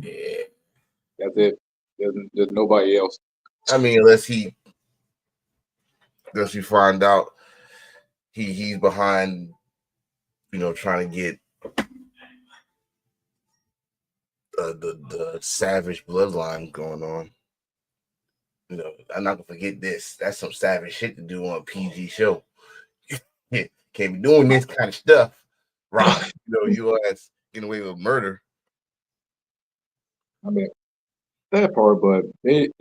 Yeah. That's it. There's nobody else. I mean, unless we find out he's behind, trying to get the savage bloodline going on. I'm not gonna forget this. That's some savage shit to do on a PG show. Can't be doing this kind of stuff, Rock. You ass getting away with murder. I mean, that part, but you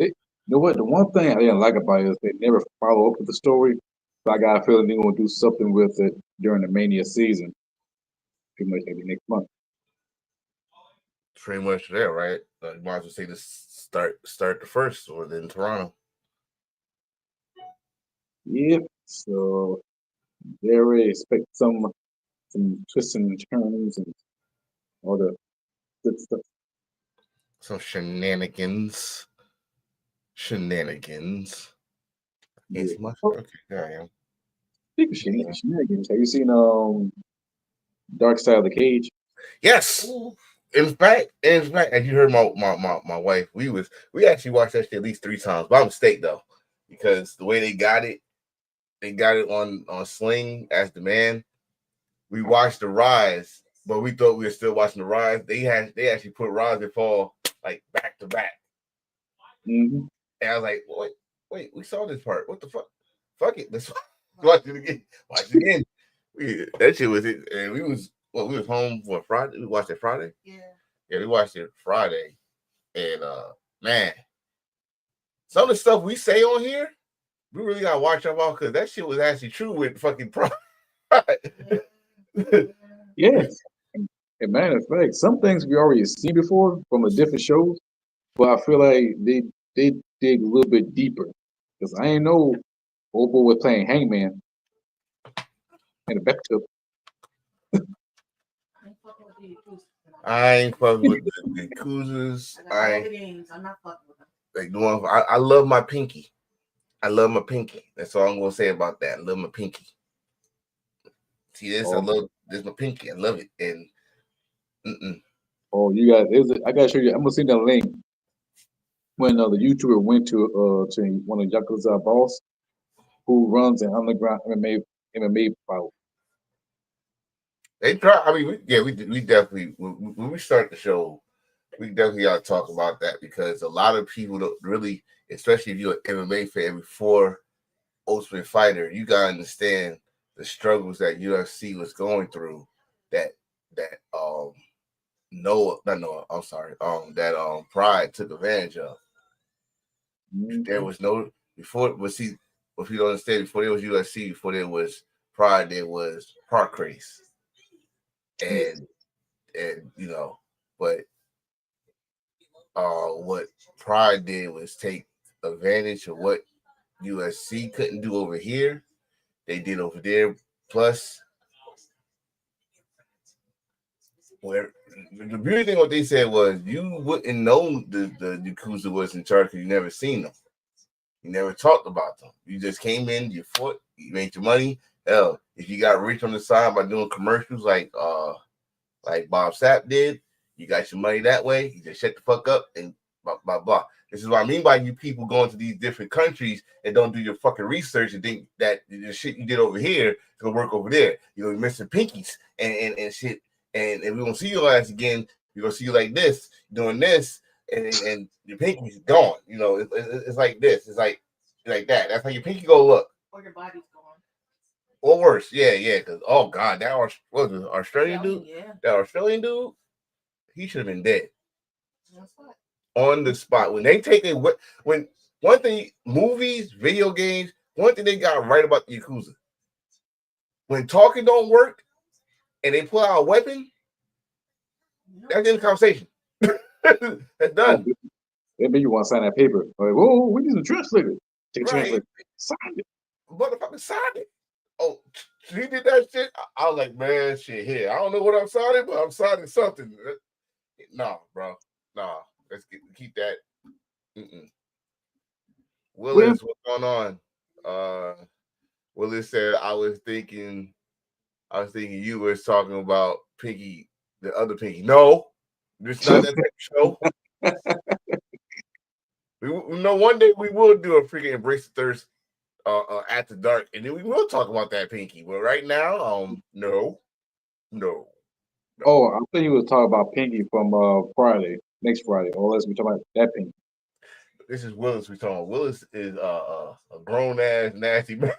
know what? The one thing I didn't like about it is they never follow up with the story. So I got a feeling they're gonna do something with it during the Mania season, pretty much maybe next month. Pretty much there, right? You might as well say this start the first or then Toronto. Yeah. So they already expect some twists and turns and all the good stuff. Some shenanigans. Shenanigans. Can't Yeah. see much. Oh, Okay, there I am. speaking of shenanigans, have you seen Dark Side of the Cage? Yes. In fact, as you heard my wife, we actually watched that shit at least 3 times by mistake though, because the way they got it on Sling as the man. We watched the rise, but we thought we were still watching the rise. They actually put Rise and Fall like back to back, Mm-hmm. and I was like, wait, we saw this part. What the fuck? Fuck it, let's watch it again. Watch it again. That shit was it, and we was home for Friday. We watched it Friday. Yeah, we watched it Friday, and man, some of the stuff we say on here, we really gotta watch out for because that shit was actually true with fucking Pride. Yes. And matter of fact, some things we already seen before from a different shows, but I feel like they dig a little bit deeper. Because I ain't know old boy was playing Hangman in the bathtub. I ain't fucking with the Kuzas. Like doing. I love my pinky. I love my pinky. That's all I'm gonna say about that. I love my pinky. See this? I Oh, love this my pinky. I love it. And oh, you got. I gotta show you. I'm gonna send that link when the YouTuber went to one of Yakuza boss who runs an underground MMA fight. they try. I mean, we definitely when we start the show, we definitely got to talk about that because a lot of people don't really, especially if you're an MMA fan before Ultimate Fighter, you gotta understand the struggles that UFC was going through. That no, not no, I'm sorry, that Pride took advantage of. There Mm-hmm. was no before, but see, if you don't understand, before there was UFC, before there was Pride, there was Park Race, Yes. and but what Pride did was take advantage of what USC couldn't do over here. They did over there. Plus, where the beauty thing, what they said was you wouldn't know the Yakuza was in charge because you never seen them. You never talked about them. You just came in, you fought, you made your money. Hell, if you got rich on the side by doing commercials like Bob Sapp did, you got your money that way. You just shut the fuck up and blah blah blah. This is what I mean by you people going to these different countries and don't do your fucking research and think that the shit you did over here is gonna work over there. You're missing pinkies and shit. And we gonna see your ass again. We're gonna see you like this, doing this, and your pinky's gone. It's like this. It's like that. That's how your pinky gonna look. Or worse, yeah. Because oh god, that what was it, Australian dude? Yeah. That Australian dude, he should have been dead on the spot. When they take it, when one thing, movies, video games, one thing they got right about the Yakuza, when talking don't work and they pull out a weapon, that's in the conversation. That's Oh, done. maybe you want to sign that paper. Like, whoa, we need a translator. Take a Right. translator. Sign it. Motherfucker signed it. Oh, he did that shit. I was like, man, shit here. I don't know what I'm signing, but I'm signing something. Nah, bro. Nah. Let's keep that. Mm-mm. Well, Willis, what's going on? Willis said, I was thinking you was talking about Pinky, the other Pinky. No, It's not that type of show. We know one day we will do a freaking Embrace the Thirst after dark, and then we will talk about that Pinky. But right now, no. Oh, I thought you was talking about Pinky from Friday, next Friday. Or unless we talking about that Pinky. This is Willis we talking about. Willis is a grown ass nasty man.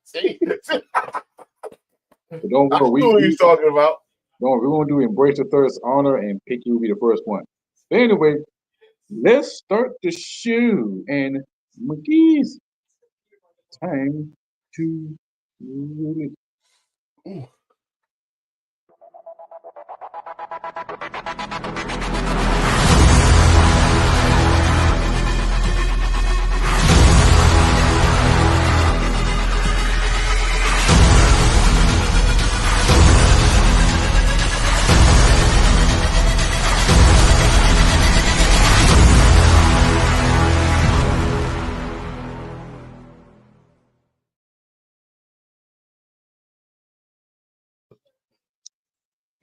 See? But don't I know worry, what he's talking about. we're gonna do Embrace the Thirst Honor, and Pinky will be the first one. But anyway, let's start the show. And McGee's time to roll it. Ooh.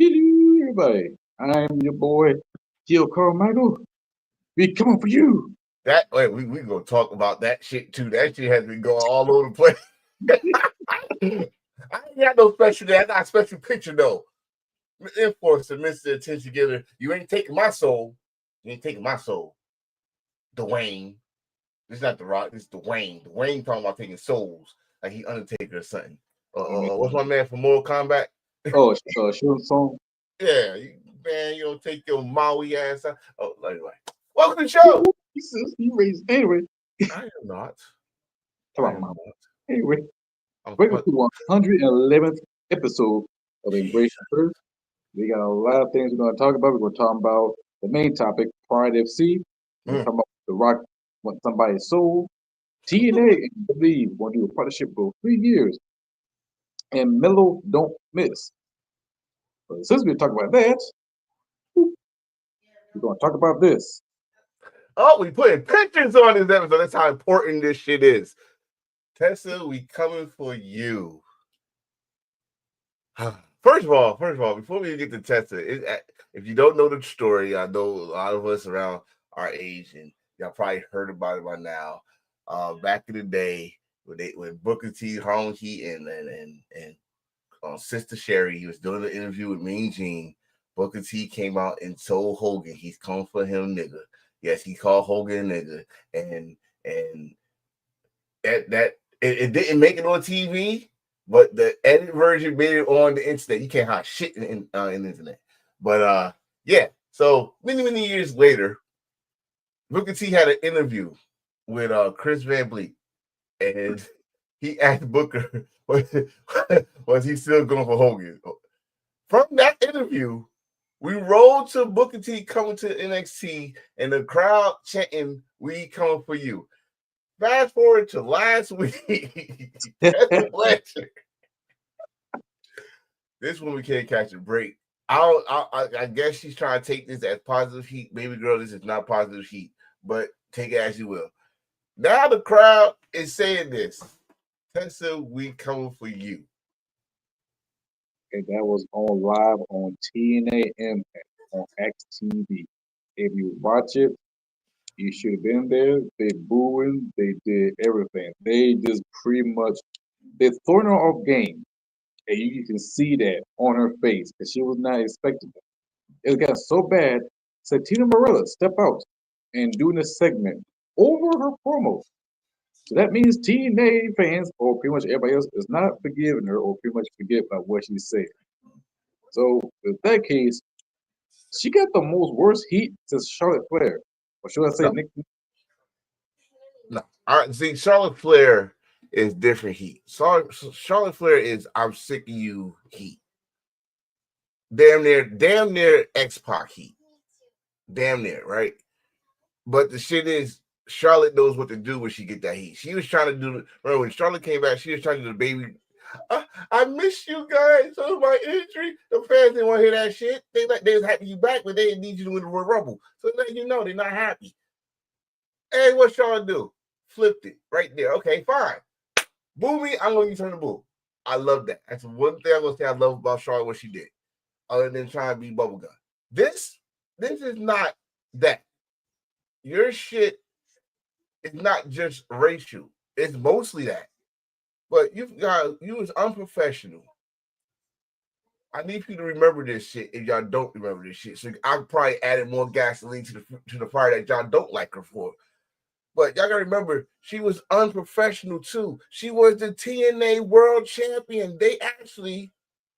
Hello, everybody. I'm your boy, Gil Carmichael. We coming for you. We gonna talk about that shit too. That shit has been going all over the place. I ain't got no special day. I got a special picture though. Enforcer, Mr. Attention Getter. You ain't taking my soul. You ain't taking my soul. Dwayne. This is not The Rock. This is Dwayne. Dwayne talking about taking souls. Like he Undertaker or something. What's my man from Mortal Kombat? Oh, shooting song. Yeah, man, you don't take your Maui ass out. Oh, anyway. Welcome to the show. You raised anyway. I am not. Come I am on, Mama. not. Anyway, I'm welcome to 111th episode of Embrace the Thirst. We got a lot of things we're going to talk about. We're going to talk about the main topic, Pride FC. We're going to talk about The Rock want somebody's soul. TNA and Believe want to do a partnership for 3 years. And Mellow don't miss. But since we're talking about that, we're going to talk about this. Oh, we putting pictures on this episode. That's how important this shit is. Tessa, we coming for you. First of all, before we get to Tessa, if you don't know the story, I know a lot of us around our age, and y'all probably heard about it by now. Back in the day, when Booker T, Harlem Heat, and Sister Sherry, he was doing an interview with Mean Gene. Booker T came out and told Hogan he's coming for him, nigga. Yes, he called Hogan a nigga, and it didn't make it on TV, but the edit version made it on the internet. You can't hide shit in the internet. But yeah. So many years later, Booker T had an interview with Chris Van Vliet, and he asked Booker, was he still going for Hogan? From that interview, we rolled to Booker T coming to NXT and the crowd chanting, "We coming for you." Fast forward to last week. This one we can't catch a break. I guess she's trying to take this as positive heat. Baby girl, this is not positive heat, but take it as you will. Now the crowd is saying this. Tessa, we coming for you. And that was on live on TNA Impact on XTV. If you watch it, you should have been there. They booing, they did everything. They just pretty much they're throwing her off game. And you can see that on her face because she was not expecting it. It got so bad. Said Tina Morella step out and doing a segment over her promo. So that means TNA fans or pretty much everybody else is not forgiving her or pretty much forget about what she said. So with that case, she got the most worst heat since Charlotte Flair. Or should I say Nick? No. All right, see, Charlotte Flair is different heat. Charlotte Flair is I'm sick of you heat. Damn near X-Pac heat. Damn near, right? But the shit is Charlotte knows what to do when she get that heat. She was trying to do, remember when Charlotte came back, she was trying to do the baby. I miss you guys. So my injury. The fans didn't want to hear that shit. They was happy you back, but they didn't need you to win the Royal Rumble. So now you know they're not happy. Hey, what Charlotte do? Flipped it right there. Okay, fine. Boo me, I'm going to turn the boo. I love that. That's one thing I'm going to say I love about Charlotte, what she did. other than trying to be bubblegum. This is not that. Your shit is not just racial. It's mostly that. But you was unprofessional. I need you to remember this shit if y'all don't remember this shit. So I probably added more gasoline to the fire that y'all don't like her for. But y'all gotta remember, she was unprofessional too. She was the TNA world champion. They actually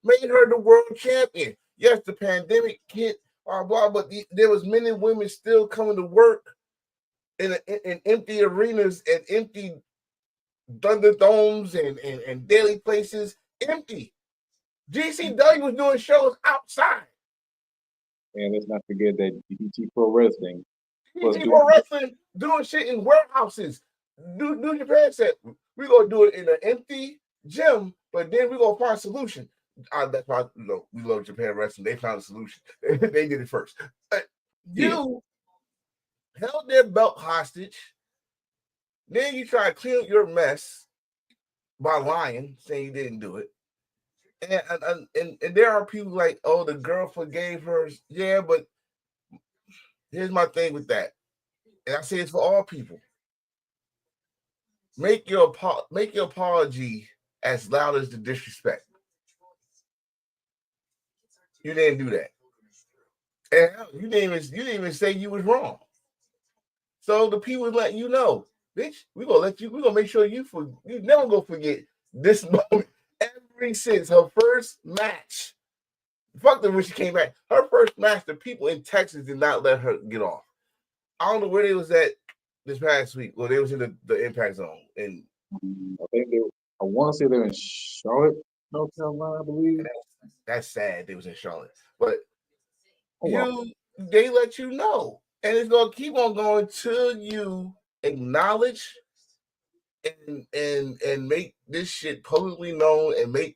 made her the world champion. Yes, the pandemic hit, blah, but there was men and women still coming to work in empty arenas and empty Thunderdomes and daily places empty. GCW was doing shows outside. And let's not forget that DDT Pro Wrestling doing shit in warehouses. New Japan said we're gonna do it in an empty gym, but then we're gonna find a solution. That's why we love Japan Wrestling. They found a solution. They did it first. You held their belt hostage. Then you try to clean up your mess by lying, saying you didn't do it. And there are people like, oh, the girl forgave her. Yeah, but here's my thing with that. And I say it's for all people. Make your apology as loud as the disrespect. You didn't do that. And you didn't even say you was wrong. So the people letting you know, bitch, we're gonna make sure you never gonna forget this moment. Ever since her first match, fuck them when she came back. Her first match, the people in Texas did not let her get off. I don't know where they was at this past week. Well, they was in the Impact Zone, and I want to say they're in Charlotte, North Carolina, I believe. That's sad. They was in Charlotte, but they let you know, and it's gonna keep on going till you acknowledge and make this shit publicly known, and make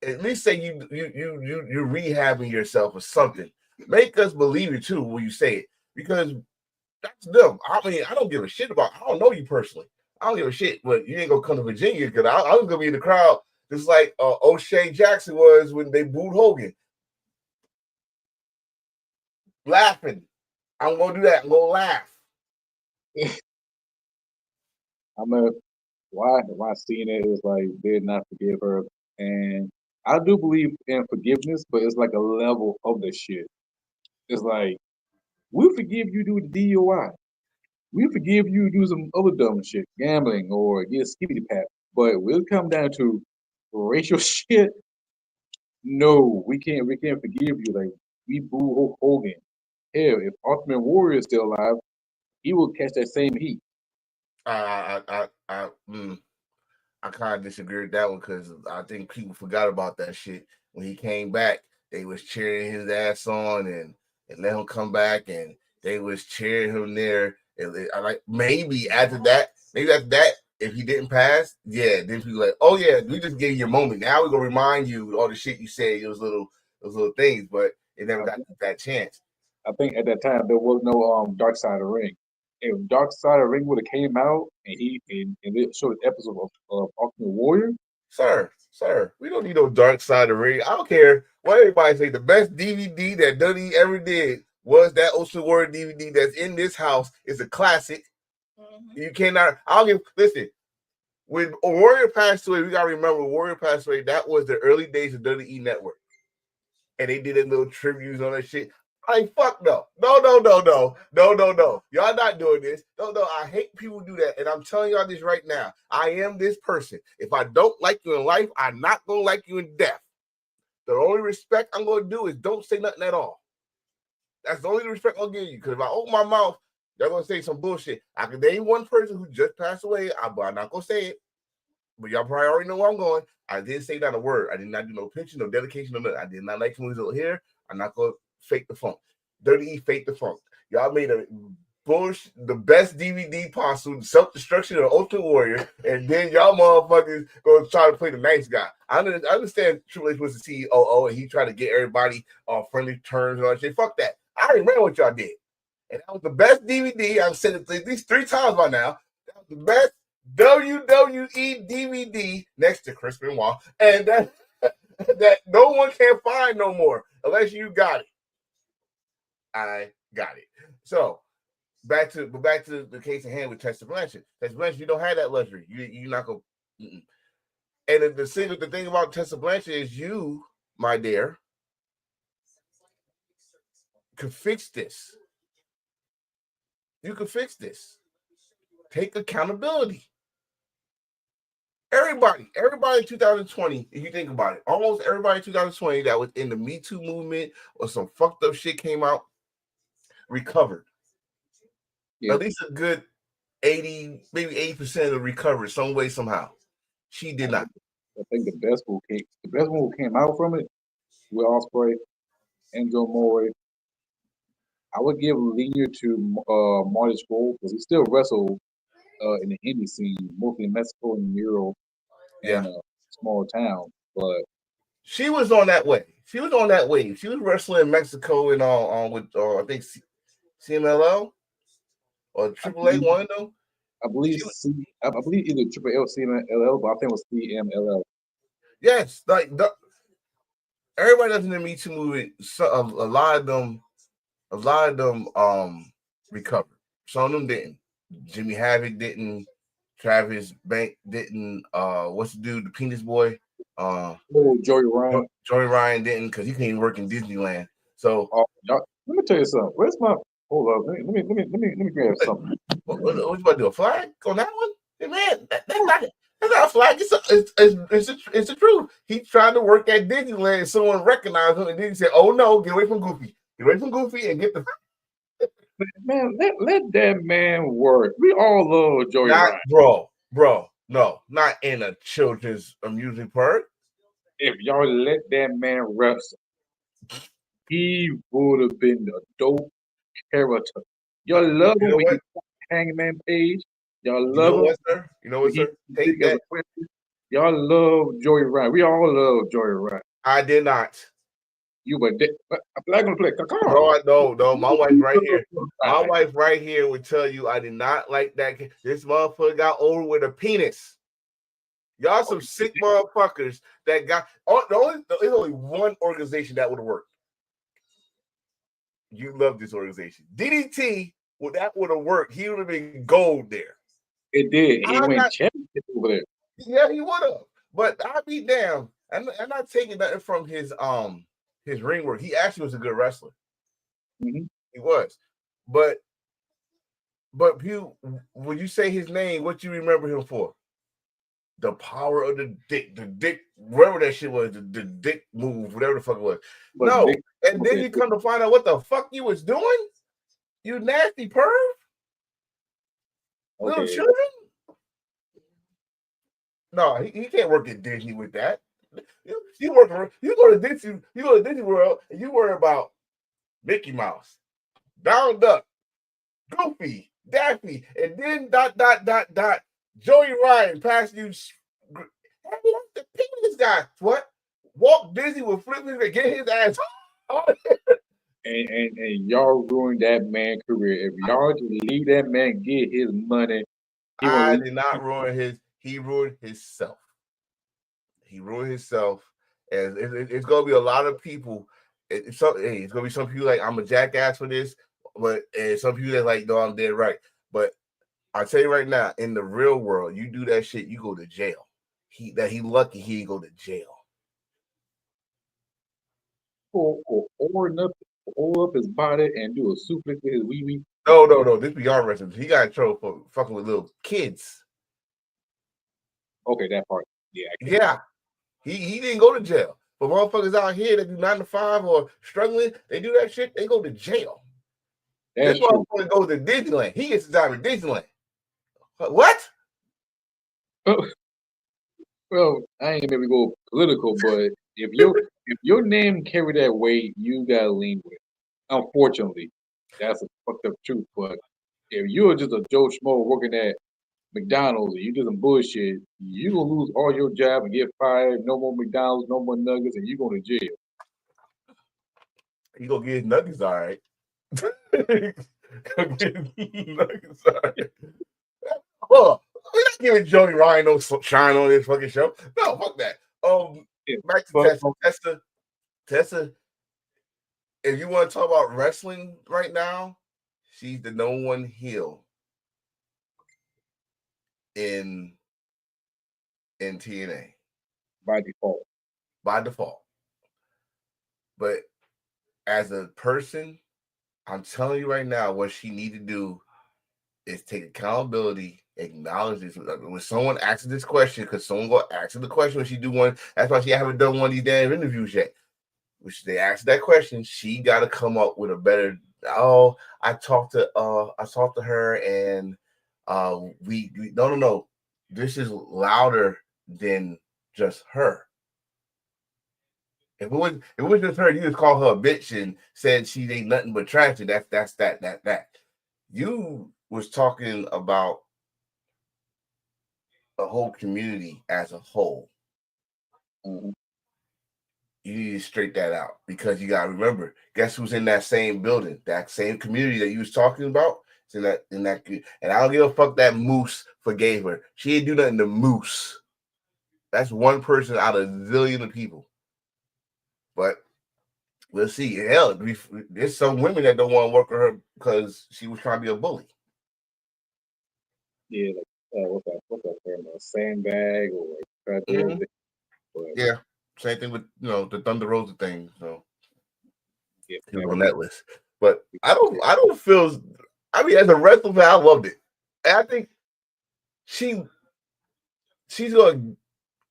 at least say you're rehabbing yourself or something. Make us believe it too when you say it, because that's them. I mean, I don't give a shit about. I don't know you personally. I don't give a shit, but you ain't gonna come to Virginia because I was gonna be in the crowd just like O'Shea Jackson was when they booed Hogan, laughing. I'm gonna do that. I'm gonna laugh. Why seeing it is like they did not forgive her, and I do believe in forgiveness, but it's like a level of the shit. It's like we forgive you do the DUI, we forgive you do some other dumb shit, gambling or get a skibbity pat, but we'll come down to racial shit. No, we can't forgive you. Like we boo Hulk Hogan. Hell, if Ultimate Warrior is still alive, he will catch that same heat. I kind of disagree with that one because I think people forgot about that shit when he came back. They was cheering his ass on and let him come back, and they was cheering him there. And I like maybe after that, if he didn't pass, yeah, then people like, oh yeah, we just gave you a moment. Now we're gonna remind you all the shit you said, those little things, but it never got that chance. I think at that time there was no Dark Side of the Ring. If Dark Side of the Ring would have came out and it showed an episode of Ultimate Warrior, sir, we don't need no Dark Side of the Ring. I don't care what everybody say. The best DVD that Dudley ever did was that Ultimate Warrior DVD that's in this house. It's a classic. Mm-hmm. You cannot. Listen. When Warrior passed away, we gotta remember Warrior passed away. That was the early days of WWE Network, and they did a little tributes on that shit. Like, fuck no. Y'all not doing this. No. I hate people do that. And I'm telling y'all this right now. I am this person. If I don't like you in life, I'm not going to like you in death. The only respect I'm going to do is don't say nothing at all. That's the only respect I'll give you. Because if I open my mouth, they're going to say some bullshit. I can name one person who just passed away, but I'm not going to say it. But y'all probably already know where I'm going. I didn't say not a word. I did not do no picture, no dedication, no nothing. I did not like him when he was here. I'm not going to fake the funk. Dirty E fake the funk. Y'all made the best DVD possible, Self-Destruction of the Ultimate Warrior, and then y'all motherfuckers gonna try to play the nice guy. I understand Triple H was the COO and he tried to get everybody on friendly terms and all that shit. Fuck that. I already remember what y'all did. And that was the best DVD. I've said it at least 3 times by now. That was the best WWE DVD next to Chris Benoit. And that no one can find no more unless you got it. I got it. So back to the case in hand with Tessa Blanchard. Tessa Blanchard, you don't have that luxury. You're not gonna. And the thing about Tessa Blanchard is you, my dear, could fix this. You could fix this. Take accountability. Everybody in 2020, if you think about it, almost everybody in 2020 that was in the Me Too movement or some fucked up shit came out, recovered. Yeah. At least a good 80, maybe 80% of the recovered some way, somehow. She did not. I think the best one who came out from it, Will Ospreay, Enzo Amore. I would give linear to Marty Scurll because he still wrestled in the indie scene, mostly in Mexico and Europe and a small town. But she was on that way. She was on that wave. She was wrestling in Mexico and all with I think CMLL or AAA, one of them. I believe either Triple L, CMLL, but I think it was CMLL. Yes, like everybody that's in the Me Too movement, a lot of them recovered. Some of them didn't. Jimmy Havoc didn't. Travis Bank didn't. What's the dude? The penis boy. Joey Ryan. Joey Ryan didn't because he can't work in Disneyland. So let me tell you something. Where's my? Hold up. Let me grab something. What you about to do? A flag on that one? Hey, man, that's not a flag. It's the truth. He tried to work at Disneyland and someone recognized him and then he said, "Oh no, get away from Goofy. Get away from Goofy and get the." Man, let that man work. We all love Joey Ryan. Bro, no, not in a children's amusement park. If y'all let that man wrestle, he would have been a dope character. Y'all love him when he Hangman Page. Y'all love him. Sir? You know what, sir? Take that. Y'all love Joey Ryan. We all love Joey Ryan. I did not. You were black on play. No. My wife right here. My wife right here would tell you I did not like that. This motherfucker got over with a penis. Y'all some sick motherfuckers that got. There's only one organization that would have worked. You love this organization. DDT, that would have worked. He would have been gold there. It did. He went championship over there. Yeah, he would have. But I'll be damned. I'm not taking nothing from his ring work. He actually was a good wrestler. Mm-hmm. He was. But when you say his name, what you remember him for? The power of the dick, whatever that shit was, the dick move, whatever the fuck it was. And then you come to find out what the fuck you was doing? You nasty perv? Little children? No, he can't work at Disney with that. You go to Disney World and you worry about Mickey Mouse, Donald Duck, Goofy, Daffy, and then ... Joey Ryan passed you. The penis guy. What? Walt Disney will flip him and get his ass. and y'all ruined that man's career. If y'all just leave that man get his money, I did not ruin his. He ruined himself. He ruined himself, and it's gonna be a lot of people. It's gonna be some people like I'm a jackass for this, but and some people that like no, I'm dead right. But I'll tell you right now, in the real world, you do that shit, you go to jail. He lucky he didn't go to jail. Or up his body and do a suplex with his wee wee. No. This be our wrestling. He got in trouble for fucking with little kids. Okay, that part. Yeah. He didn't go to jail. But motherfuckers out here that do 9 to 5 or struggling, they do that shit, they go to jail. This motherfucker goes to Disneyland. He gets his time at Disneyland. What? Well, I ain't gonna go political, but if your name carry that weight, you gotta lean with it. Unfortunately, that's a fucked up truth. But if you're just a Joe Schmo working at McDonald's and you do some bullshit, you gonna lose all your job and get fired. No more McDonald's, no more nuggets, and you going to jail. He gonna get his nuggets, all right. Nuggets, all right. Well, we're not giving Joey Ryan no shine on this fucking show. No, fuck that. Yeah. back to But Tessa. If you want to talk about wrestling right now, she's the number one heel in TNA by default, by default. But as a person, I'm telling you right now, what she need to do is take accountability, acknowledge this. When someone asks this question, because someone go ask her the question when she do one. That's why she haven't done one of these damn interviews yet. Which they asked that question, she got to come up with a better. Oh, I talked to her, and we no. This is louder than just her. If it was just her, you just call her a bitch and said she ain't nothing but trash. And that's that. You was talking about a whole community as a whole. mm-hmm. You need to straighten that out because you gotta remember, guess who's in that same building, that same community that you was talking about? It's in that and I don't give a fuck that Moose forgave her. She ain't do nothing to Moose. That's one person out of a zillion of people. But we'll see. Hell, there's some women that don't want to work with her because she was trying to be a bully. Yeah, like what's that term? A sandbag or Mm-hmm. but, yeah, same thing with the Thunder Rosa thing. So yeah, he was on that list. But I don't feel. I mean, as a wrestler fan, I loved it. And I think she's gonna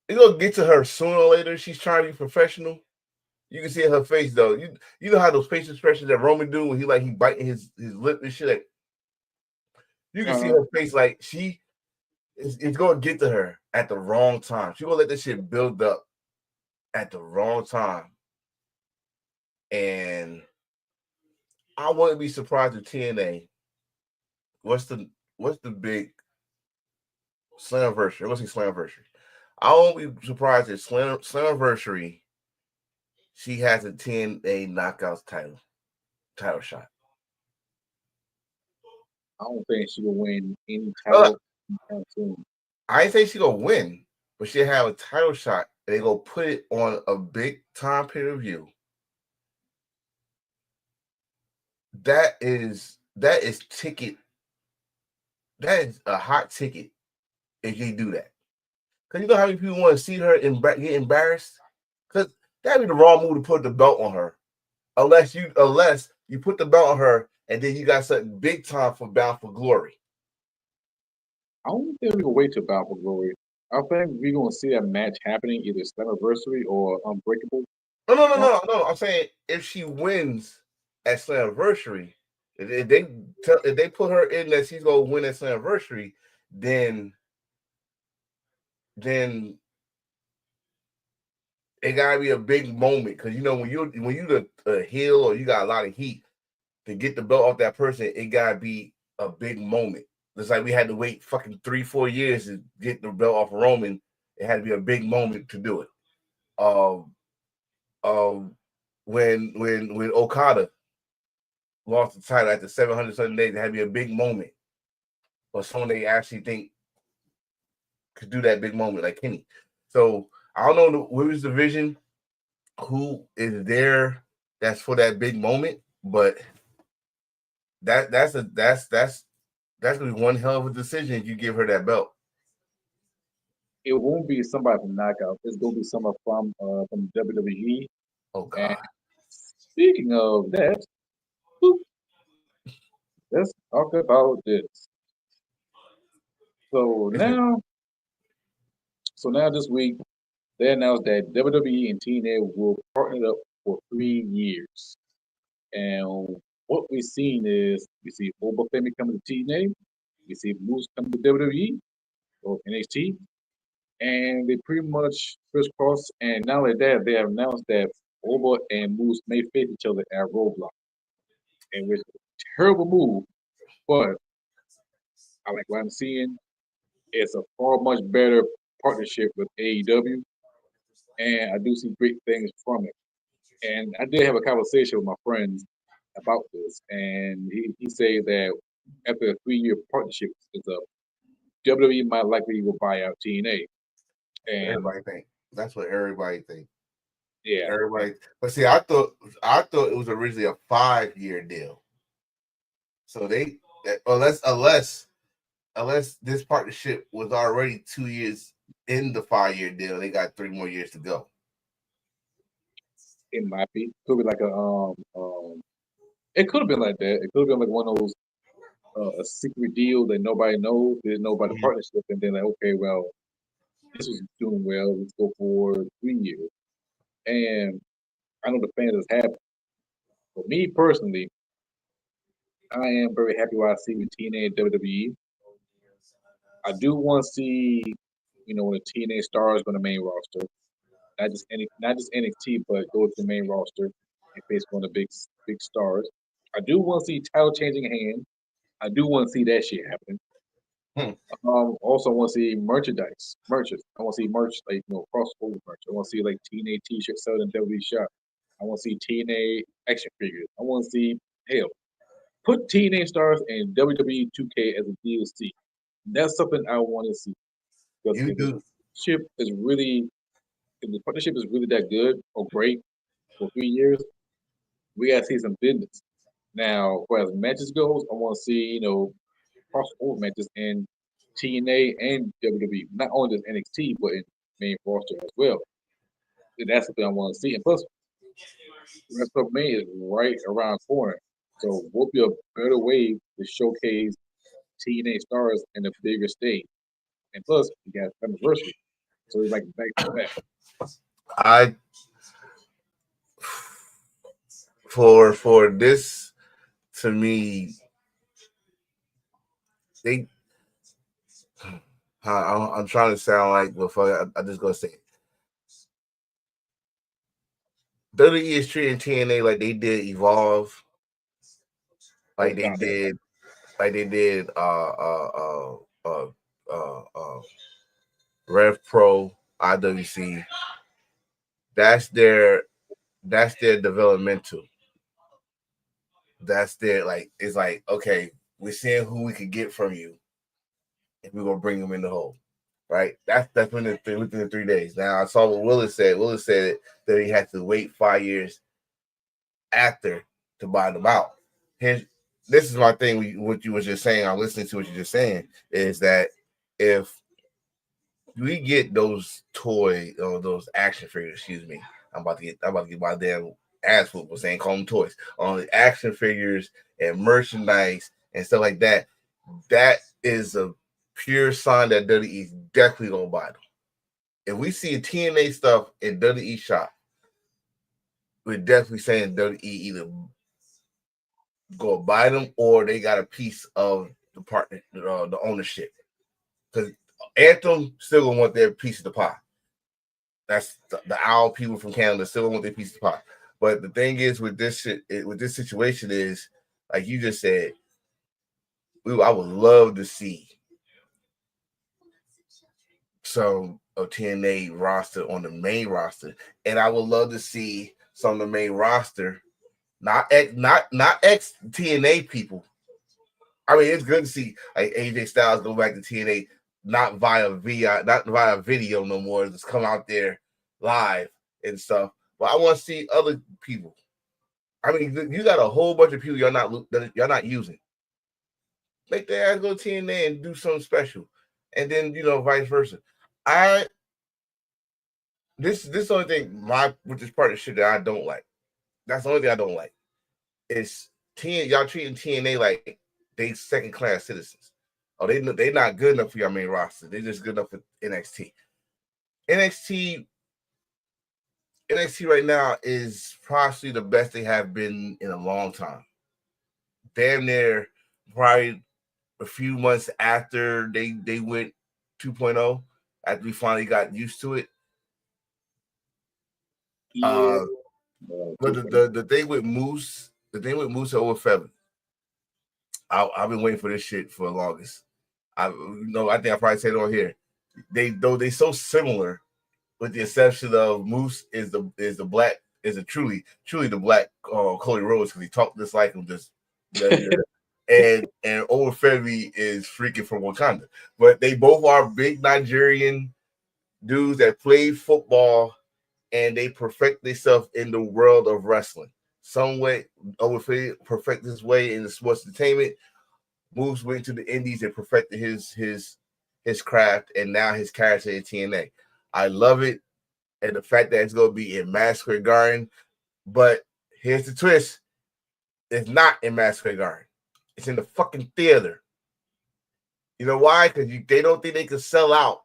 get to her sooner or later. She's trying to be professional. You can see in her face though. You know how those facial expressions that Roman do when he biting his lip and shit. Like, you can see her face like it's gonna get to her at the wrong time. She's gonna let this shit build up at the wrong time. And I wouldn't be surprised if TNA. What's the big Slammiversary? What's the Slammiversary? I won't be surprised if Slammiversary she has a TNA Knockouts title shot. I don't think she will win any title soon. I ain't say she gonna win, but she'll have a title shot. And they go put it on a big time pay-per-view. That is ticket. That is a hot ticket if they do that. Because you know how many people want to see her get embarrassed? Because that'd be the wrong move to put the belt on her. Unless you put the belt on her and then you got something big time for Bound for Glory. I don't think we can wait till Bound for Glory. I think we're gonna see that match happening either Slammiversary or Unbreakable. No. I'm saying if she wins at Slammiversary, if they put her in that she's gonna win at Slammiversary, then it gotta be a big moment because when you the heel or you got a lot of heat to get the belt off that person, it gotta be a big moment. It's like we had to wait fucking 3-4 years to get the belt off of Roman. It had to be a big moment to do it. When Okada lost the title after 700 something days, it had to be a big moment. Or someone they actually think could do that big moment, like Kenny. So I don't know the women's division who is there that's for that big moment, but that's gonna be one hell of a decision if you give her that belt. It won't be somebody from Knockout. It's gonna be somebody from WWE. Oh God! And speaking of that, let's talk about this. So now this week they announced that WWE and TNA will partner up for 3 years. And what we've seen is we see Oba Femi coming to TNA, we see Moose coming to WWE or NXT, and they pretty much crisscross. And not only that, they have announced that Oba and Moose may face each other at Roadblock, and which is a terrible move, but I like what I'm seeing. It's a far much better partnership with AEW, and I do see great things from it. And I did have a conversation with my friends about this, and he said that after a 3 year partnership is up, WWE might likely will buy out TNA. And Everybody think. That's what everybody thinks. Yeah. Everybody, but see, I thought it was originally a 5-year deal. So they unless this partnership was already 2 years in the 5-year deal, they got 3 more years to go. It might be. Could be like it could have been like that. It could have been like one of those a secret deal that nobody knows. There's nobody partnership, and then like, okay, well, this was doing well. Let's go for 3 years. And I know the fans is happy. For me personally, I am very happy what I see with TNA and WWE. I do want to see, when the TNA stars on the main roster, not just NXT, but go to the main roster and face one of the big stars. I do want to see title changing hands. I do want to see that shit happen. Hmm. Also want to see merches. I want to see merch like crossover merch. I want to see like TNA T-shirts sold in WWE shop. I want to see TNA action figures. I want to see hell put TNA stars in WWE 2K as a DLC. That's something I want to see because You do. if the partnership is really that good or great for 3 years, we gotta see some business. Now, as matches goes, I want to see crossover matches in TNA and WWE, not only just NXT, but in main roster as well. And that's something I want to see. And plus, WrestleMania is right around the corner. So what would be a better way to showcase TNA stars in a bigger stage? And plus, we got anniversary. So it's like back to back. I for this, to me, they. I'm trying to sound like before I just gonna say it. WWE is treating TNA like they did Evolve, like they did, like they did Rev Pro, IWC. That's their developmental. That's their it's like, okay, we're seeing who we could get from you, and we're gonna bring them in the hole. Right? That's within the 3 days. Now I saw what Willis said. Willis said that he had to wait 5 years after to buy them out. This is my thing. What you was just saying, I'm listening to what you're just saying, is that if we get those toy or those action figures, excuse me, I'm about to get my damn ass whooped for saying call them toys, on the action figures and merchandise and stuff like that. That is a pure sign that WWE is definitely gonna buy them. If we see TNA stuff in WWE shop, we're definitely saying WWE either go buy them or they got a piece of the partner, the ownership. Because Anthem still gonna want their piece of the pie. That's the owl people from Canada still want their piece of the pie. But the thing is with this situation is, like you just said, I would love to see some of TNA roster on the main roster, and I would love to see some of the main roster, not ex TNA people. I mean, it's good to see like AJ Styles go back to TNA, not via video no more. Just come out there live and stuff. But I want to see other people. I mean, you got a whole bunch of people you're not using. Make their ass go to TNA and do something special, and then vice versa. This is the only thing with this partnership that I don't like. That's the only thing I don't like. Is y'all treating TNA like they second class citizens. Oh, they not good enough for your main roster. They're just good enough for NXT. NXT right now is probably the best they have been in a long time. Damn near probably a few months after they went 2.0, after we finally got used to it. Yeah. But the thing with Moose over Febby, I've been waiting for this shit for the longest. I think I probably said it on here. They so similar, with the exception of Moose is the black, is a truly the black Cody Rhodes, because he talked just like him, just and Over Febby is freaking from Wakanda. But they both are big Nigerian dudes that played football and they perfect themselves in the world of wrestling. Some way, perfect his way in the sports entertainment. Moose went to the Indies and perfected his craft, and now his character in TNA. I love it, and the fact that it's going to be in Madison Square Garden. But here's the twist: it's not in Madison Square Garden. It's in the fucking theater. You know why? Because they don't think they can sell out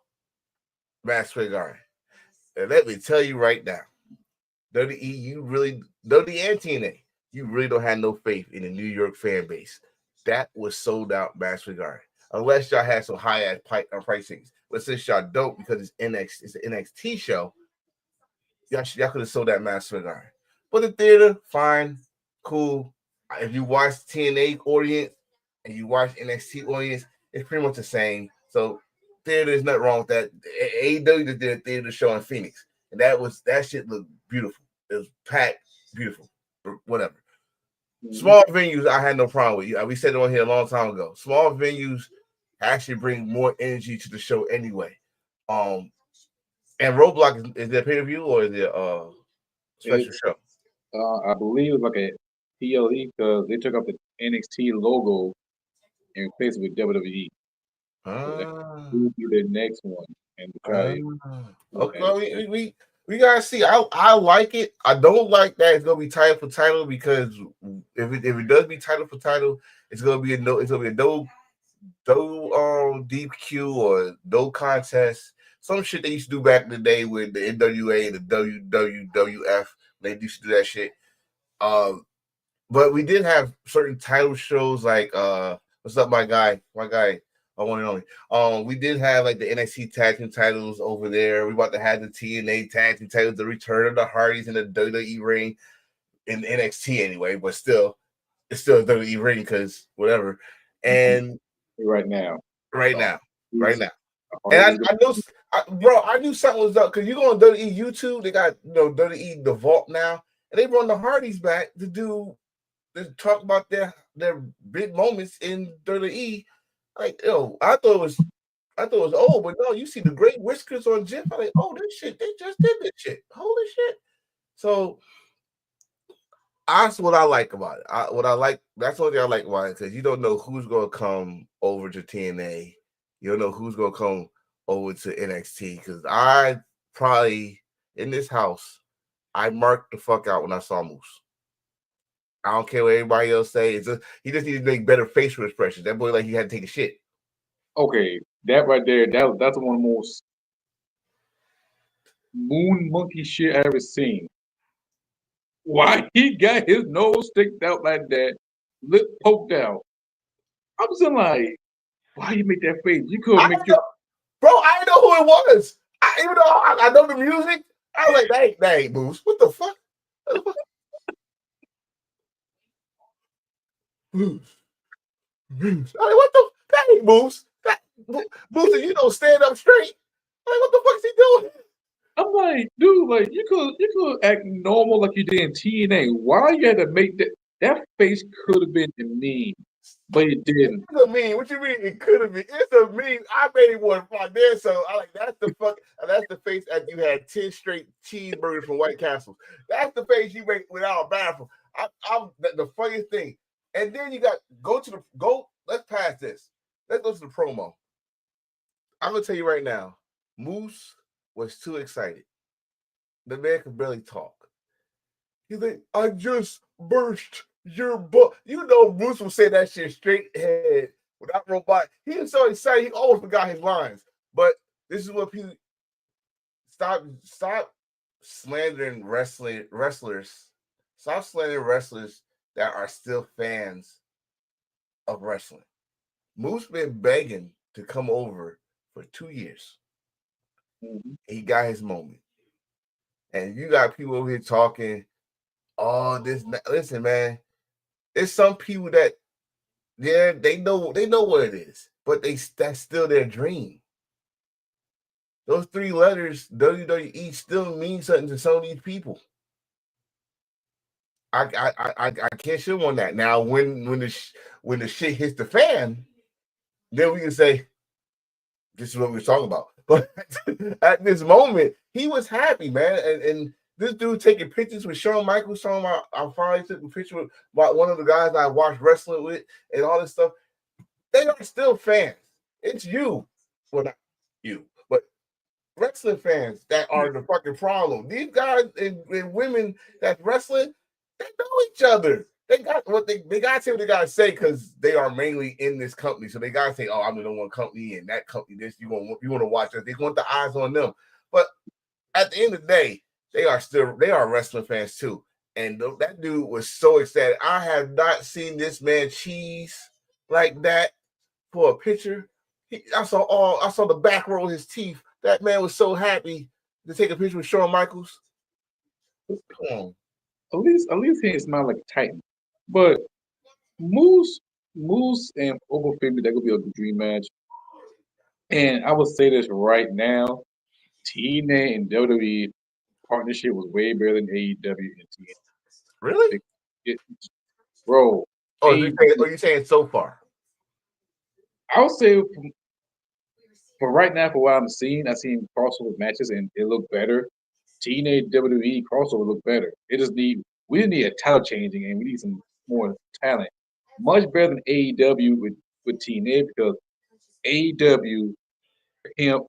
Madison Square Garden. And let me tell you right now, WWE, you really WWE and TNA, you really don't have no faith in the New York fan base. That was sold out Madison Square Garden. Unless y'all had some high ass pricings. But since y'all don't, because it's an NXT show, y'all could have sold that Madison Square Garden. But the theater, fine, cool. If you watch TNA audience and you watch NXT audience, it's pretty much the same. So theater is nothing wrong with that. AEW just did a theater show in Phoenix, and that shit looked beautiful. It was packed, beautiful, whatever. Small venues, I had no problem with. We said it on here a long time ago. Small venues actually bring more energy to the show anyway. And Roadblock is there pay-per-view or is it special show? I believe it was like a PLE because they took up the NXT logo and replaced it with WWE. So that will be the next one. And okay, well, we gotta see. I like it. I don't like that it's gonna be title for title because if it does be title for title, it's gonna be a no DQ or no contest. Some shit they used to do back in the day with the NWA and the WWF. They used to do that shit. But we did have certain title shows like what's up, my guy, I want it only. We did have like the NXT tag team titles over there. We about to have the TNA tag team titles, the return of the Hardys in the WWE ring in NXT anyway, but still, it's still a WWE ring because whatever. And right now. And I know, bro, I knew something was up because you go on WWE YouTube, they got WWE The Vault now, and they run the Hardys back to talk about their big moments in WWE. Like, I thought it was old, but no, you see the great whiskers on Jeff. I'm like, oh, this shit, they just did this shit. Holy shit. So that's what I like about it. That's the only thing I like about it, because you don't know who's gonna come over to TNA. You don't know who's gonna come over to NXT. Because I probably in this house, I marked the fuck out when I saw Moose. I don't care what anybody else say. He just needs to make better facial expressions. That boy like he had to take a shit. Okay, that right there, that's one of the most moon monkey shit I ever seen. Why he got his nose sticked out like that, lip poked out? I was like, why you make that face? You could make your bro. I didn't know who it was. Even though I know the music, I was like, that ain't Moose. What the fuck? Moose. I mean, what the? That ain't Moose. Moose, you don't stand up straight. Like, what the fuck is he doing? I'm like, dude, like you could act normal like you did in TNA. Why you had to make that face could have been mean, but it didn't. It's a meme. What you mean it could have been? It's a meme. I made one right there, so I like that's the face that you had 10 straight cheeseburgers from White Castle. That's the face you make without a bathroom. I'm the funniest thing. And then you got let's pass this. Let's go to the promo. I'm gonna tell you right now, Moose was too excited. The man could barely talk. He's like, I just burst your butt. You know, Moose will say that shit straight ahead without robot. He was so excited, he almost forgot his lines. But this is what people stop slandering wrestlers. Stop slandering wrestlers that are still fans of wrestling. Moose been begging to come over for 2 years. Mm-hmm. He got his moment. And you got people over here talking, listen, man. There's some people that they know what it is, but that's still their dream. Those 3 letters, WWE, still mean something to some of these people. I can't shit on that. Now, when the shit hits the fan, then we can say, this is what we're talking about. But at this moment, he was happy, man. And this dude taking pictures with Shawn Michaels. I finally took a picture with one of the guys I watched wrestling with and all this stuff. They are still fans. It's you. Well, not you, but wrestling fans that are the fucking problem. These guys and women that's wrestling, they know each other. They got what they gotta say what they gotta say because they are mainly in this company. So they gotta say, oh, I'm in the one company and that company, this you want to watch us. They want the eyes on them. But at the end of the day, they are wrestling fans too. And that dude was so excited. I have not seen this man cheese like that for a picture. I saw the back row of his teeth. That man was so happy to take a picture with Shawn Michaels. Come on. At least he ain't smile like a Titan. But Moose and Ogo Family, that could be a dream match. And I would say this right now, TNA and WWE partnership was way better than AEW and TNA. Really? Bro. Oh, are you saying so far? I would say for right now, for what I'm seeing, I've seen crossover matches and it looked better. TNA WWE crossover looked better. We didn't need a title changing and we need some more talent. Much better than AEW with TNA because AEW pimp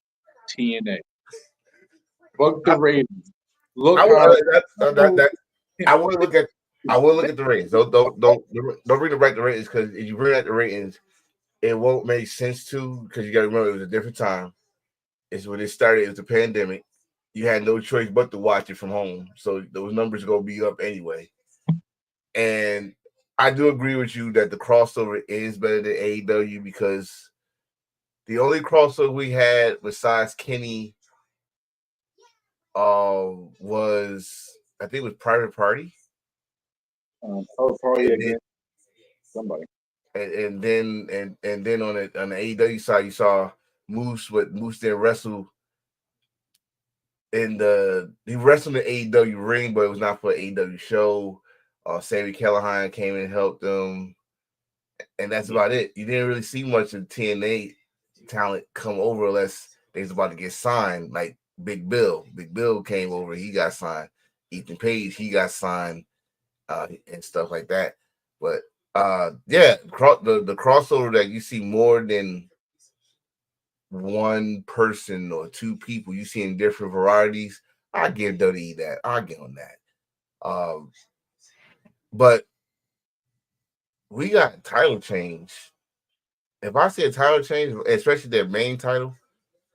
TNA. Fuck the ratings. Look I how will look at the ratings. Don't bring back the ratings because if you bring back the ratings, it won't make sense to because you got to remember it was a different time. It's when it started. It was the pandemic. You had no choice but to watch it from home, so those numbers are gonna be up anyway. And I do agree with you that the crossover is better than AEW because the only crossover we had besides Kenny was I think it was Private Party. Party against somebody. And then on the AEW side you saw Moose didn't wrestle he wrestled in the AEW ring, but it was not for an AEW show. Sammy Callahan came and helped them. And that's about it. You didn't really see much of TNA talent come over unless they was about to get signed, like Big Bill. Big Bill came over, he got signed. Ethan Page, he got signed, and stuff like that. But the crossover that you see more than one person or two people, you see in different varieties. I give WWE that. I give them that. But we got a title change. If I see a title change, especially their main title,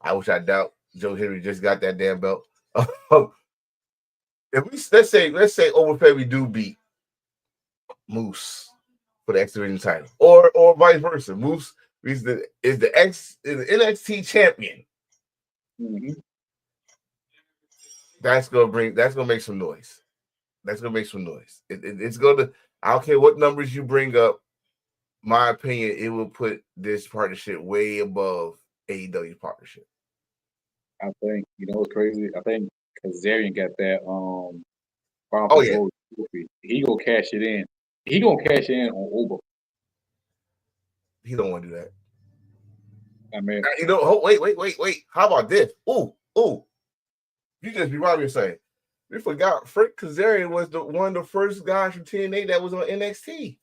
I doubt Joe Henry just got that damn belt. If we let's say Over Febby do beat Moose for the X Division title, or vice versa, Moose is the NXT champion. Mm-hmm. That's gonna make some noise. That's gonna make some noise. It's gonna. I don't care what numbers you bring up. My opinion, it will put this partnership way above AEW partnership. I think what's crazy. I think Kazarian got that. He gonna cash it in. He gonna cash it in on Uber. He don't want to do that. I mean, wait. How about this? Ooh. You just reminded me of saying. We forgot Frank Kazarian was one of the first guys from TNA that was on NXT.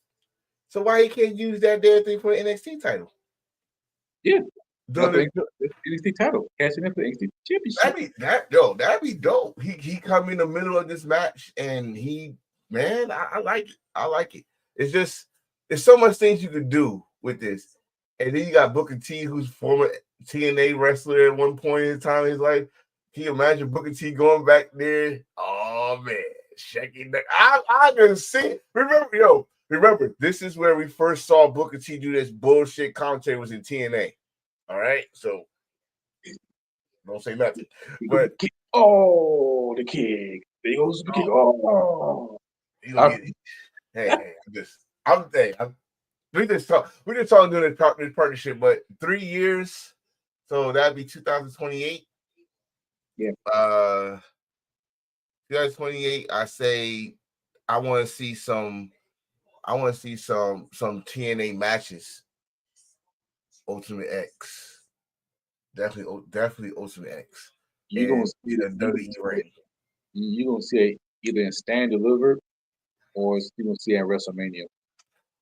So why he can't use that damn thing for the NXT title? Yeah. NXT title. Cashing in for the NXT championship. That'd be dope. He come in the middle of this match and I like it. I like it. It's just there's so much things you could do with this. And then you got Booker T, who's former TNA wrestler at one point in time in his life. Can you imagine Booker T going back there? Oh man, shaking that. I can see. Remember, this is where we first saw Booker T do this bullshit commentary was in TNA. All right, so don't say nothing. But the kick. There goes the kick. Oh, we just talking doing this partnership, but 3 years, so that'd be 2028. Yeah. 2028. I say I want to see some TNA matches. Ultimate X. Definitely Ultimate X You gonna and see the WWE ring. you gonna see it either in Stand Delivered or you gonna see it at WrestleMania.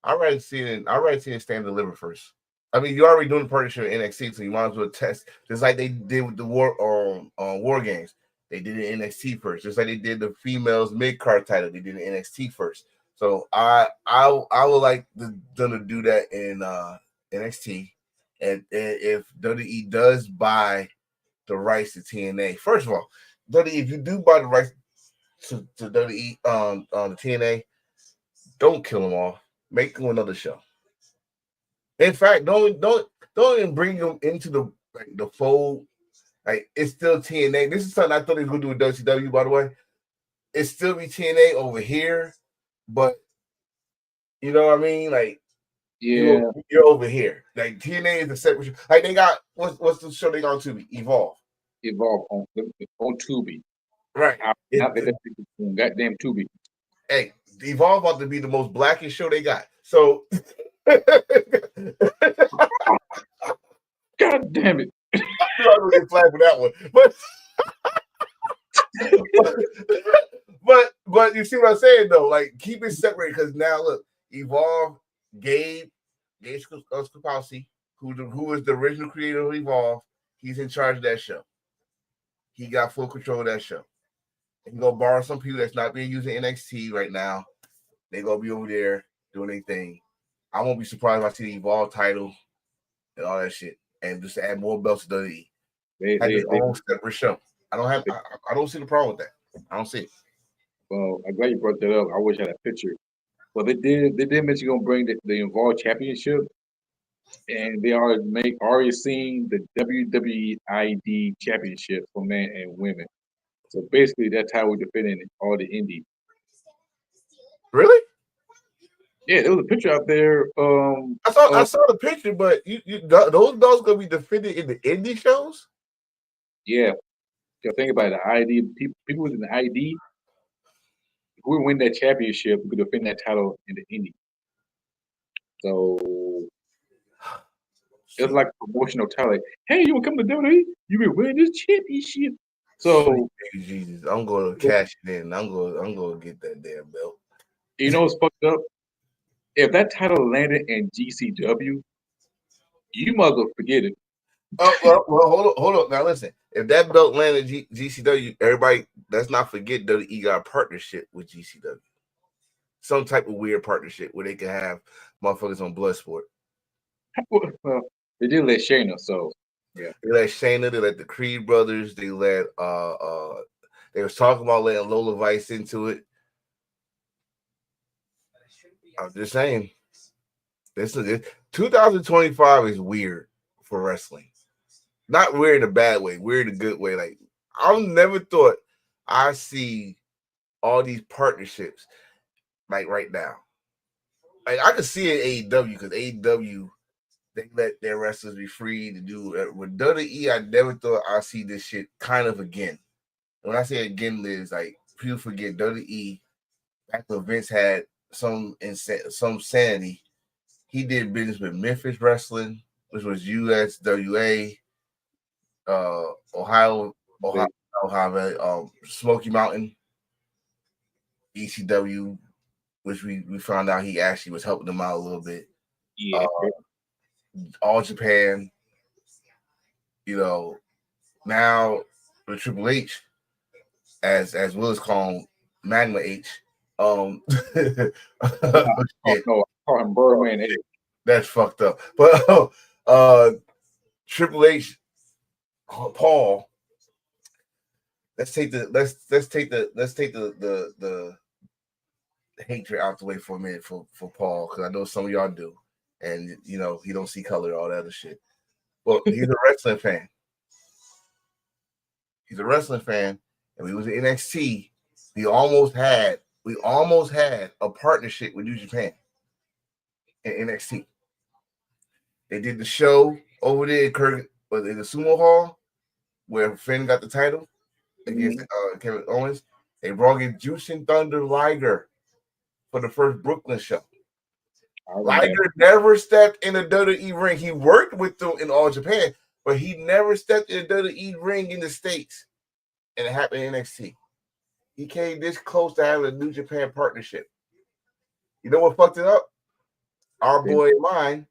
I'd rather see it stand deliver first. I mean, you're already doing the partnership in NXT, so you might as well test just like they did with the War Games. They did it in NXT first, just like they did the females mid card title. They did it in NXT first. So I would like them to do that in NXT, and if WWE does buy the rights to TNA, first of all, WWE, if you do buy the rights to WWE on the TNA, don't kill them off. Make them another show. In fact, don't even bring them into the fold. Like it's still TNA. This is something I thought they were gonna do with WCW, by the way. It's still be TNA over here, but you know what I mean? Like Yeah, you're over here. Like TNA is a separate show. Like they got what's the show they got on Tubi? Evolve. Evolve on Tubi. Right. Not that goddamn Tubi. Hey, Evolve about to be the most blackest show they got. So God damn it. I'm gonna get flagged for that one. But you see what I'm saying though? Like keep it separate because now look, Evolve, Gabe Skopowski, who is the original creator of Evolve, he's in charge of that show. He got full control of that show. And he's gonna borrow some people that's not being used in NXT right now. They're gonna be over there doing their thing. I won't be surprised if I see the Evolve title and all that shit, and just add more belts to WWE. Have his own separate show. I don't see the problem with that. I don't see it. Well, I'm glad you brought that up. I wish I had a picture. Well, they did mention gonna bring the Evolve Championship, and they already seen the WWID Championship for men and women. So basically, that's how we're defending all the indies. Really? Yeah, there was a picture out there. I saw the picture, but those belts gonna be defended in the indie shows. Yeah, think about it. The ID people within the ID, if we win that championship, we could defend that title in the indie. So it's like a promotional title. Like, hey, you want to come to WWE? You can win this championship. So Jesus, I'm going to cash it in. I'm going to get that damn belt. You know what's fucked up? If that title landed in GCW, you might as well forget it. Well, hold on. Now listen, if that belt landed GCW, everybody, let's not forget WWE got a partnership with GCW. Some type of weird partnership where they can have motherfuckers on Bloodsport. Well, they did let Shayna, so yeah. They let Shayna, they let the Creed brothers, they let they was talking about letting Lola Vice into it. I'm just saying. This is 2025 is weird for wrestling. Not weird in a bad way, weird in a good way. Like I never thought I see all these partnerships like right now. Like I could see it in AEW because AEW they let their wrestlers be free to do it. With WWE, I never thought I'd see this shit kind of again. When I say again, Liz, like people forget WWE back when Vince had some sanity. He did business with Memphis Wrestling, which was USWA, Ohio, Smoky Mountain, ECW, which we found out he actually was helping them out a little bit. Yeah. All Japan, now with Triple H, as Willis call him, Magma H. No, I call him Birdman H. That's fucked up. But Triple H, Paul. Let's take the hatred out the way for a minute for Paul, because I know some of y'all do, and he don't see color, all that other shit. Well, he's a wrestling fan. He's a wrestling fan, and we was in NXT. We almost had a partnership with New Japan in NXT. They did the show over there in the Sumo Hall, where Finn got the title against Kevin Owens. They brought in Jushin Thunder Liger for the first Brooklyn show. Liger never stepped in the WWE ring. He worked with them in All Japan, but he never stepped in the WWE ring in the States, and it happened in NXT. He came this close to having a New Japan partnership. You know what fucked it up? Our boy and mine,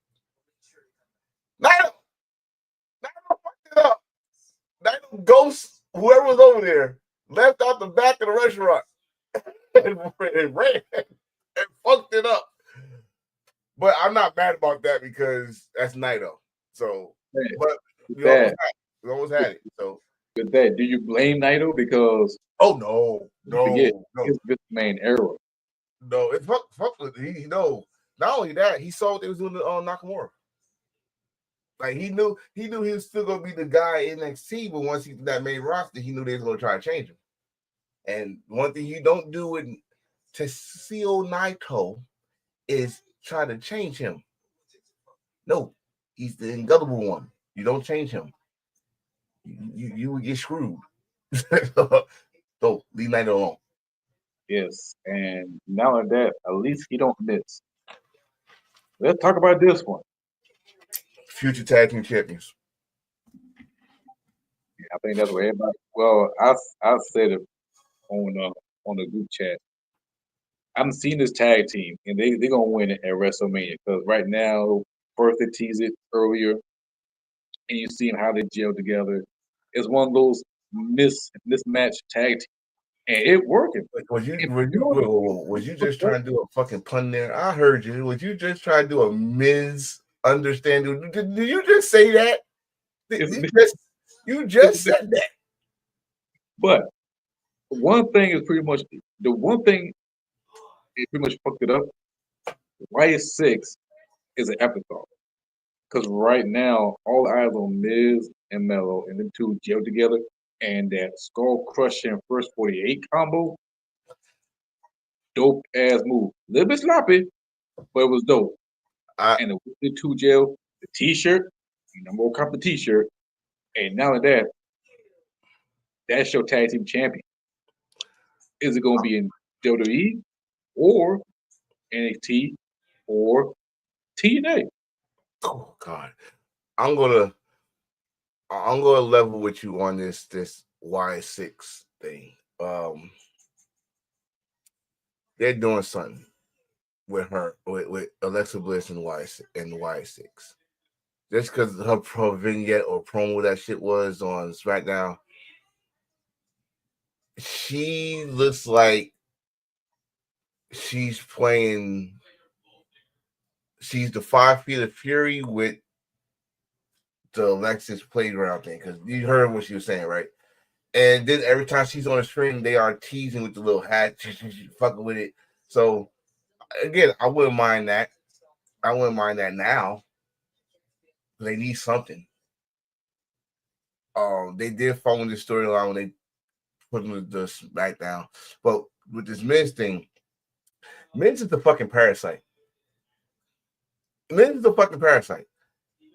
Naito. Naito fucked it up. Naito Ghost, whoever was over there, left out the back of the restaurant and ran and fucked it up. But I'm not mad about that because that's Naito. So, but we almost had it. So, with that, do you blame Naito because? Oh no, his big man era. No, it's fuck with he. No, not only that, he saw what they was doing on Nakamura. Like he knew he was still gonna be the guy in NXT, but once he did that main roster, he knew they was gonna try to change him. And one thing you don't do with Tetsuya Naito is try to change him. No, he's the ingullible one. You don't change him. You would get screwed. So leave Naito alone. Yes, and now that at least he don't miss. Let's talk about this one. Future tag team champions. Yeah, I think that's what everybody. Well, I said it on the group chat. I'm seeing this tag team, and they're gonna win it at WrestleMania because right now, first they teased it earlier, and you see how they gel together. It's one of those mismatched tag teams, and it working. Was you just trying to do a fucking pun there? I heard you. Was you just trying to do a misunderstanding? Did you just say that? You just said that. But one thing is pretty much the one thing it pretty much fucked it up. Why 6 is an afterthought. Because right now, all eyes on Miz and Melo and them two gel together, and that skull crushing first 48 combo, dope ass move. A little bit sloppy, but it was dope. And the two gel, the t-shirt, more cop the t-shirt, and now that's your tag team champion. Is it going to be in WWE or NXT or TNA? Oh God, I'm gonna level with you on this Y6 thing. They're doing something with her with Alexa Bliss and Y6. Just because her vignette or promo that shit was on SmackDown, she looks like she's the 5 Feet of Fury with the Alexis playground thing, because you heard what she was saying, right? And then every time she's on the screen, they are teasing with the little hat, fucking with it. So again, I wouldn't mind that. I wouldn't mind that now. They need something. They did follow the storyline when they put them to the SmackDown, but with this Miz thing, Miz is the fucking parasite. Miz is the fucking parasite.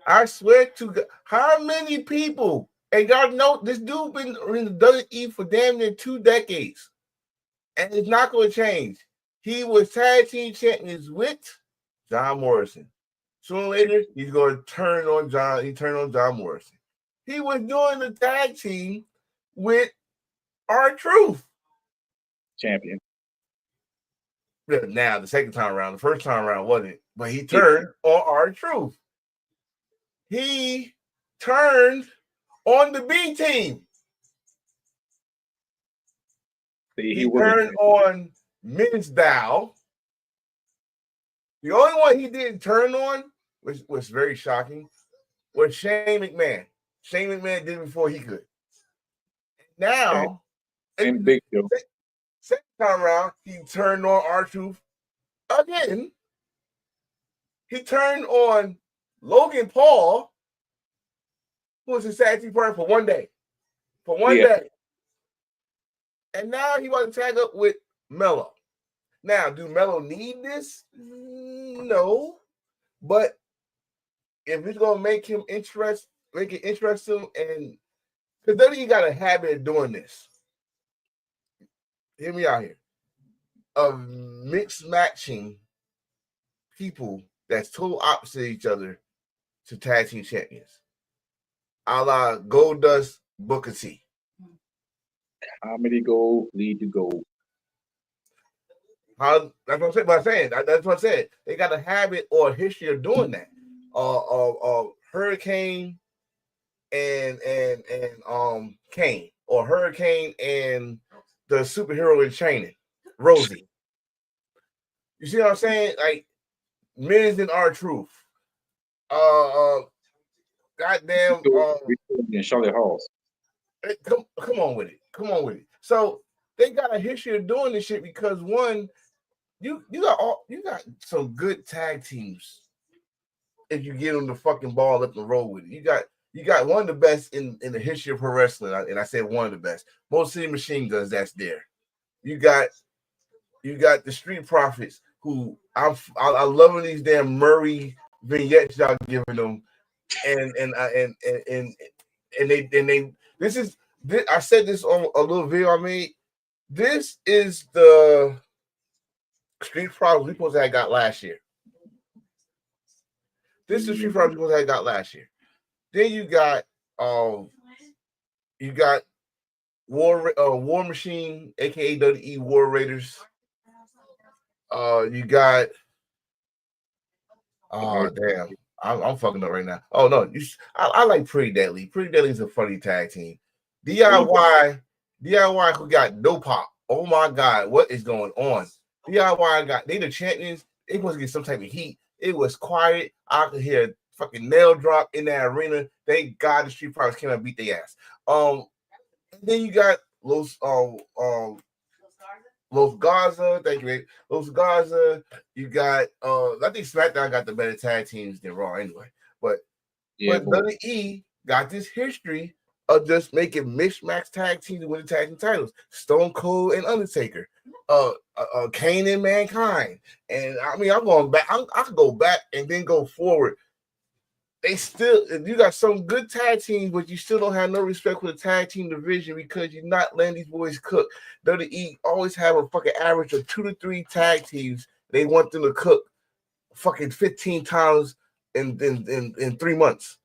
I swear to God, how many people, and y'all know this dude been in the WWE for damn near 2 decades, and it's not going to change. He was tag team champions with John Morrison. Sooner or later, he's going to turn on John. He turned on John Morrison. He was doing the tag team with R-Truth. Champion. Now, the second time around, the first time around wasn't, but he turned on R-Truth. He turned on the B team. He turned on Mizdow. The only one he didn't turn on, which was very shocking, was Shane McMahon. Shane McMahon did it before he could. Now, and Big Show. Second time around, he turned on R-Truth again. He turned on Logan Paul, who was his tag team partner for one day. For one day. And now he wants to tag up with Melo. Now, do Melo need this? No. But if it's going to make it interesting, and because then he got a habit of doing this. Hear me out here. Of mixed matching people that's total opposite of each other to tag team champions. a la Goldust, Booker T. How many gold lead to gold? That's what I'm saying. That's what I said. They got a habit or a history of doing that. Hurricane and Kane, or Hurricane and the superhero in training, Rosie. You see what I'm saying? Like Miz and R-Truth. Goddamn. And Charlotte Halls. Come on with it. Come on with it. So they got a history of doing this shit because one, you got some good tag teams. If you get on the fucking ball up the road with it, you got one of the best in the history of pro wrestling, and I said one of the best. Most City Machine Guns, that's there. You got the Street Profits, who I loving these damn Murray vignettes y'all giving them, and they this is I said this on a little video I made. This is the Street Profits we supposed to have got last year. This is the Street Profits we supposed to have got last year. Then you got War Machine, aka WWE War Raiders. You got damn, I'm fucking up right now. Oh no, I like Pretty Deadly. Pretty Deadly is a funny tag team. DIY who got no pop. Oh my god, what is going on? DIY they the champions. They supposed to get some type of heat. It was quiet. I could hear a fucking nail drop in that arena. Thank God the Street Profits came out and beat their ass. Then you got Los Garza, thank you, mate. Los Garza, you got I think SmackDown got the better tag teams than Raw anyway. But WWE got this history of just making mixed-match tag teams to win the tag team titles. Stone Cold and Undertaker, Kane and Mankind. And I mean, I'm going back, I could go back and then go forward. You got some good tag teams, but you still don't have no respect for the tag team division because you're not letting these boys cook. WWE always have a fucking average of 2 to 3 tag teams. They want them to cook fucking 15 times in 3 months.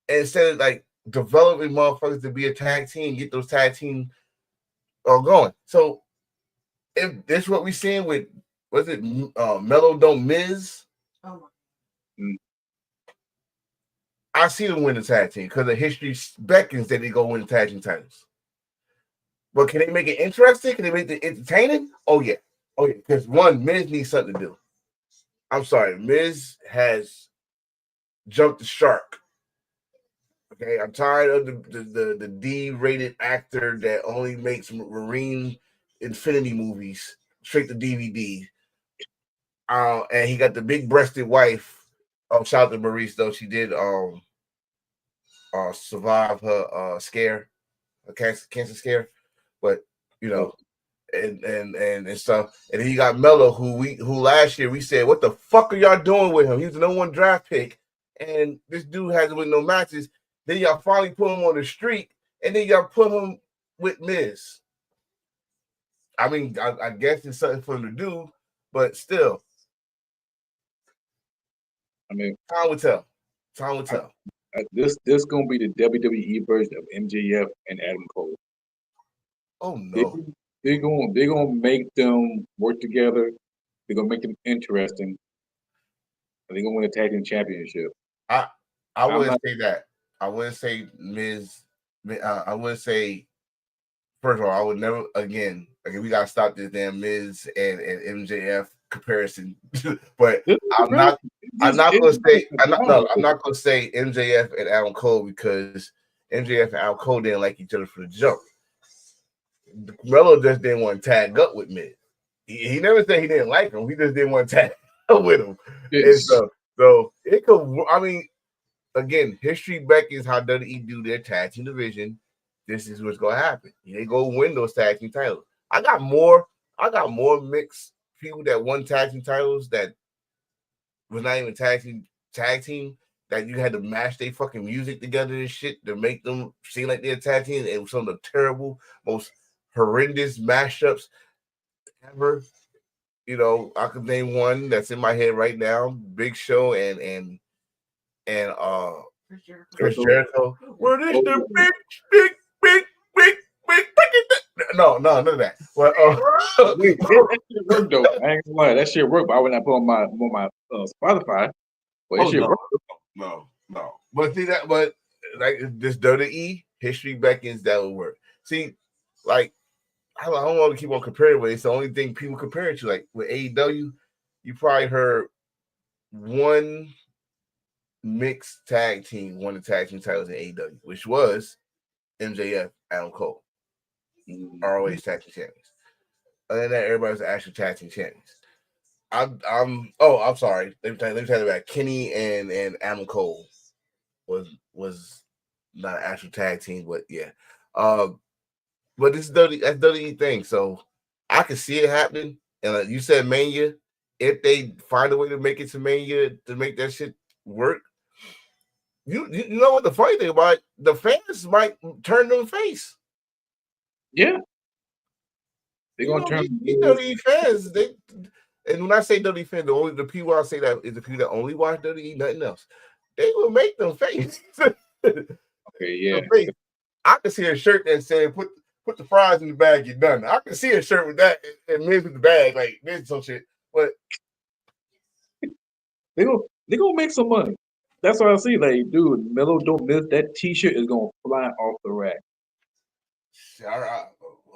And instead of like developing motherfuckers to be a tag team, get those tag teams going. So if this is what we're seeing with, was it Mellow Don't Miz? Oh. I see them win the tag team because the history beckons that they go win the tag team titles. But can they make it interesting? Can they make it entertaining? Oh yeah. Because one, Miz needs something to do. I'm sorry, Miz has jumped the shark. Okay, I'm tired of the D-rated actor that only makes Marine Infinity movies straight to DVD. And he got the big-breasted wife. Shout out to Maurice though. She did survive her scare, a cancer scare, but you know, and stuff. And then you got Mello, who last year we said, what the fuck are y'all doing with him? He was the number 1 draft pick, and this dude hasn't win no matches. Then y'all finally put him on the street, and then y'all put him with Miz. I mean, I guess it's something for him to do, but still. I mean, time will tell. Time will tell. This gonna be the WWE version of MJF and Adam Cole. Oh no. They're gonna make them work together. They're gonna make them interesting. They're gonna win a tag team championship. I wouldn't say that. I wouldn't say Miz. I would say, first of all, I would never again. We gotta stop this damn Miz and MJF comparison. But I'm not gonna say MJF and Adam Cole because MJF and Adam Cole didn't like each other from the jump. Mello just didn't want to tag up with Miz. He never said he didn't like him. He just didn't want to tag up with him. Yes. And so it could. I mean, again, history beckons how WWE do their tag team division. This is what's gonna happen. They go win those tag team titles. I got more mixed people that won tag team titles that was not even tag team that you had to mash their fucking music together and shit to make them seem like they're tag team. It was some of the terrible, most horrendous mashups ever. You know, I could name one that's in my head right now: Big Show and Chris Jericho. Well, this the big. No, none of that. Well, that shit worked though. I ain't gonna lie, that shit worked. But I would not put on my Spotify. But it shit worked. no. But see that, but like this WWE history beckons that would work. See, like I don't want to keep on comparing, but it's the only thing people compare it to. Like with AEW, you probably heard one mixed tag team won the tag team titles in AEW, which was MJF, Adam Cole, ROH tag team champions. Other than that, everybody's actual tag team champions. I'm sorry. Let me tell you about Kenny and Adam Cole was not an actual tag team, but yeah. But this is that's WWE thing, so I can see it happening. And you said Mania, if they find a way to make it to Mania to make that shit work, you know what the funny thing about it, the fans might turn them face. Yeah, they're gonna turn. These WWE fans, and when I say WWE fans, the people I say that is the people that only watch WWE, nothing else. They will make them face. Okay, yeah. I can see a shirt that said put the fries in the bag, you're done. I can see a shirt with that and Miz with the bag, like this some shit. But they gonna make some money. That's what I see. Like, dude, Melo don't miss that T-shirt is gonna fly off the rack. I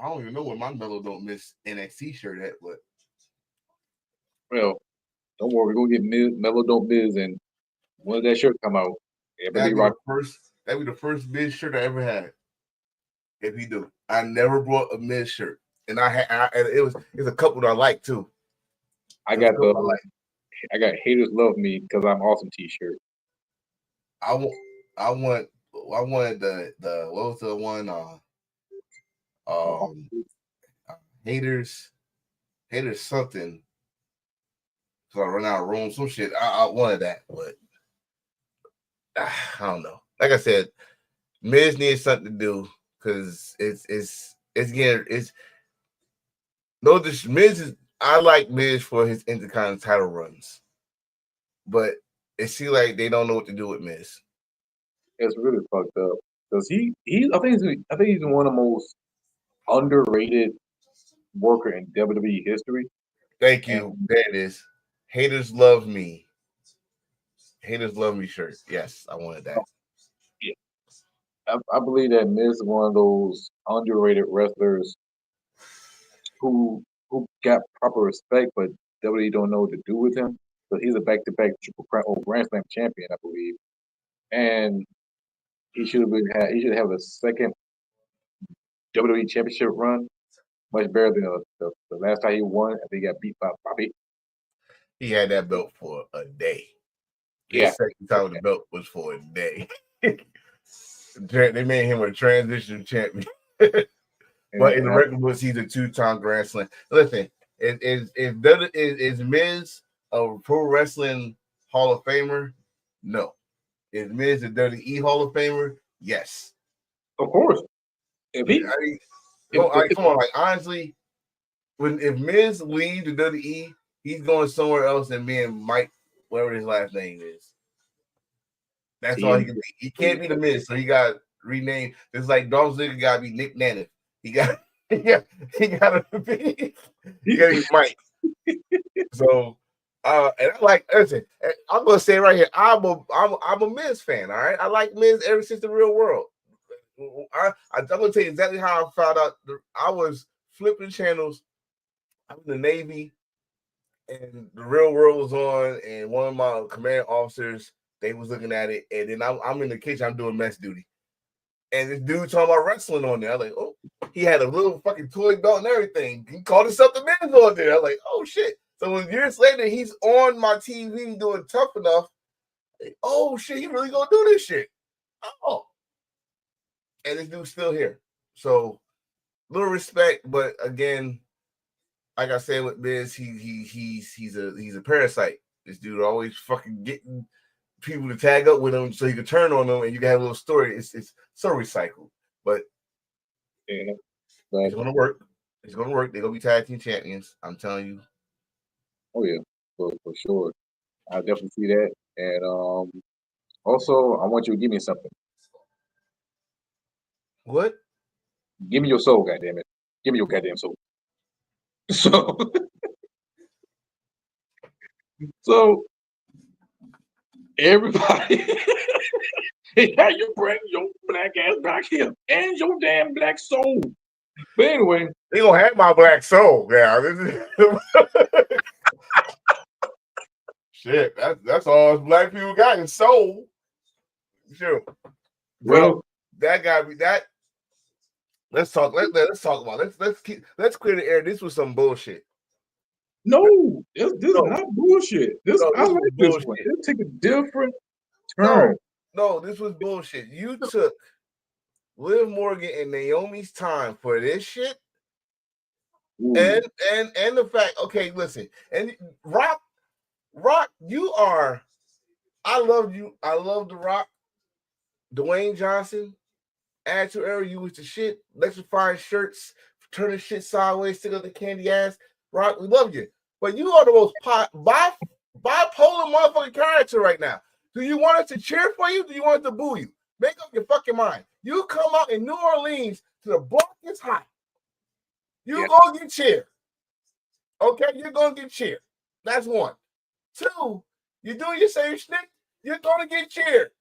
don't even know where my Melo don't miss NXT shirt at, but well, don't worry, we're gonna get Melo don't miss, and when that shirt come out, that'd be the first Miz shirt I ever had. If he do, I never brought a Miz shirt, and it's a couple that I like too. I got haters love me because I'm awesome T-shirt. I wanted the what was the one haters something. So I run out of room, some shit. I wanted that, but I don't know. Like I said, Miz needs something to do because it's no, this Miz is. I like Miz for his Intercontinental title runs, but it seems like they don't know what to do with Miz. It's really fucked up because I think he's one of the most underrated worker in WWE history. Thank you. There it is. Haters love me. Haters love me shirt. Yes, I wanted that. Yeah, I believe that Miz is one of those underrated wrestlers who got proper respect, but WWE don't know what to do with him. But he's a back-to-back triple Grand Slam champion, I believe, and he should have a second WWE championship run, much better than the last time he won. I think he got beat by Bobby. He had that belt for a day. Yeah, his second time with the belt was for a day. They made him a transition champion. But in the record books, he's a 2-time Grand Slam. Listen, is Miz a Pro Wrestling Hall of Famer? No. Is Miz a WWE Hall of Famer? Yes. Of course. Come on, like honestly, if Miz leaves the WWE, he's going somewhere else and being Mike, whatever his last name is. That's all he can be. He can't be the Miz, so he got renamed. It's like Dolph Ziggler got to be Nick Naniff. He got to be Mike. So, and I like. Listen, I'm gonna say right here, I'm a Miz fan. All right, I like Miz ever since the Real World. I'm gonna tell you exactly how I found out. I was flipping channels. I'm in the Navy, and the Real World was on, and one of my command officers, they was looking at it, and then I'm in the kitchen, I'm doing mess duty, and this dude talking about wrestling on there. I'm like, oh, he had a little fucking toy belt and everything. He called himself the Miz on there. I'm like, oh shit. So when years later, he's on my TV doing Tough Enough. Like, oh shit, he really gonna do this shit. Oh, and this dude's still here. So little respect, but again, like I said with Miz, he's a parasite. This dude always fucking getting people to tag up with him so he can turn on them and you can have a little story. It's so recycled, but yeah, it's gonna work. It's gonna work. They're gonna be tag team champions. I'm telling you. Oh yeah, for sure. I definitely see that. And Also, I want you to give me something. What? Give me your soul, goddammit. Give me your goddamn soul. So, so everybody, yeah, you bring your black ass back here and your damn black soul. But anyway, They gonna have my black soul. Yeah. Shit, that's all black people got is soul. Sure. Bro, well, that gotta be that. Let's talk. Let's talk about it. Let's clear the air. This was some bullshit. no, this is No, not bullshit. This no, I this like was this one. bullshit. It take a different No, turn. no, this was bullshit. You took Liv Morgan and Naomi's time for this shit, Ooh. and the fact. Okay, listen, and Rock, you are. I love you. I love the Rock. Dwayne Johnson, Attitude Era, you was the shit. Electrifying shirts, turning shit sideways, stick up the candy ass. Rock, we love you. But you are the most bipolar motherfucking character right now. Do you want us to cheer for you? Do you want us to boo you? Make up your fucking mind. You come out in New Orleans to the block is hot. You gonna get cheered. Okay, you're gonna get cheered. That's one. Two, you do your same shit, you're gonna get cheered.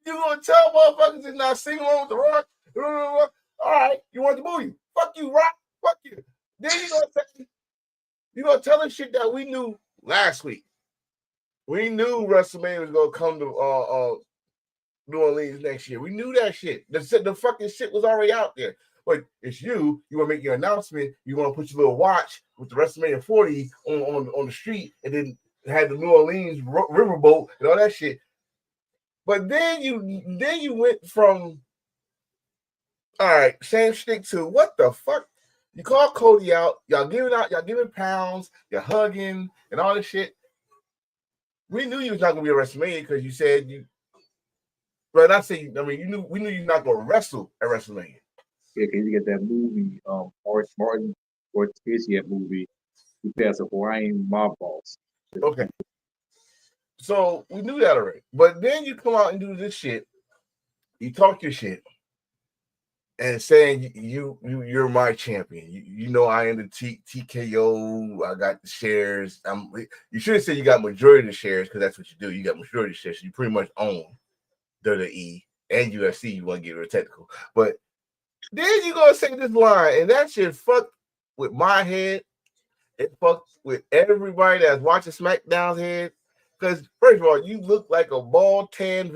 You gonna tell motherfuckers it's not singing along with the Rock? All right, you want to boo you? Fuck you, Rock. Fuck you. Then you gonna tell us shit that we knew last week. We knew WrestleMania was gonna come to New Orleans next year. We knew that shit. The fucking shit was already out there. But it's you. You want to make your announcement. You want to put your little watch with the WrestleMania 40 on the street, and then had the New Orleans riverboat and all that shit. But then you went from all right, same shtick to what the fuck? You call Cody out, y'all giving pounds, you're hugging and all this shit. We knew you was not gonna be a WrestleMania because you said you. But not saying, I mean, we knew you're not gonna wrestle at WrestleMania. Yeah, because you get that movie, Martin Scorsese movie, who passed a Hawaiian mob boss. Okay. So we knew that already. But then you come out and do this shit. You talk your shit. And saying you're my champion. You know I am the TKO. I got the shares. You should have said you got majority of the shares because that's what you do. You got majority of the shares. So you pretty much own WWE and UFC. You want to get real technical, but then you gonna say this line, and that shit fucked with my head. It fucked with everybody that's watching SmackDown's head. Because first of all, you look like a bald tan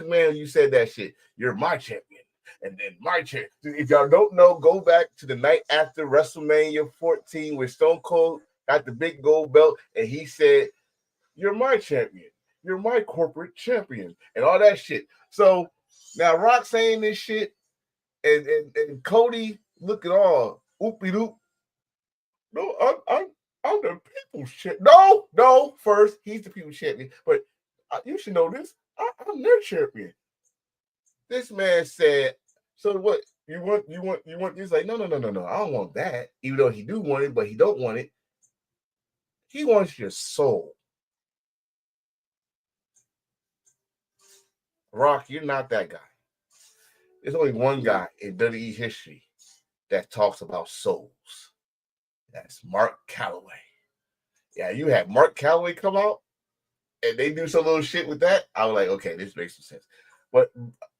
man. You said that shit. You're my champion. And then my champion. If y'all don't know, go back to the night after WrestleMania 14 where Stone Cold got the big gold belt, and he said, "You're my champion. You're my corporate champion," and all that shit. So now Rock saying this shit, and Cody looking all oopie doop. No, I'm the people's champion. No. First, he's the people's champion, but you should know this. I'm their champion. This man said, "So what? You want?" He's like, no. I don't want that. Even though he do want it, but he don't want it. He wants your soul. Rock, you're not that guy. There's only one guy in WWE history that talks about souls. That's Mark Calloway. Yeah, you had Mark Calloway come out and they do some little shit with that. I was like, okay, this makes some sense. But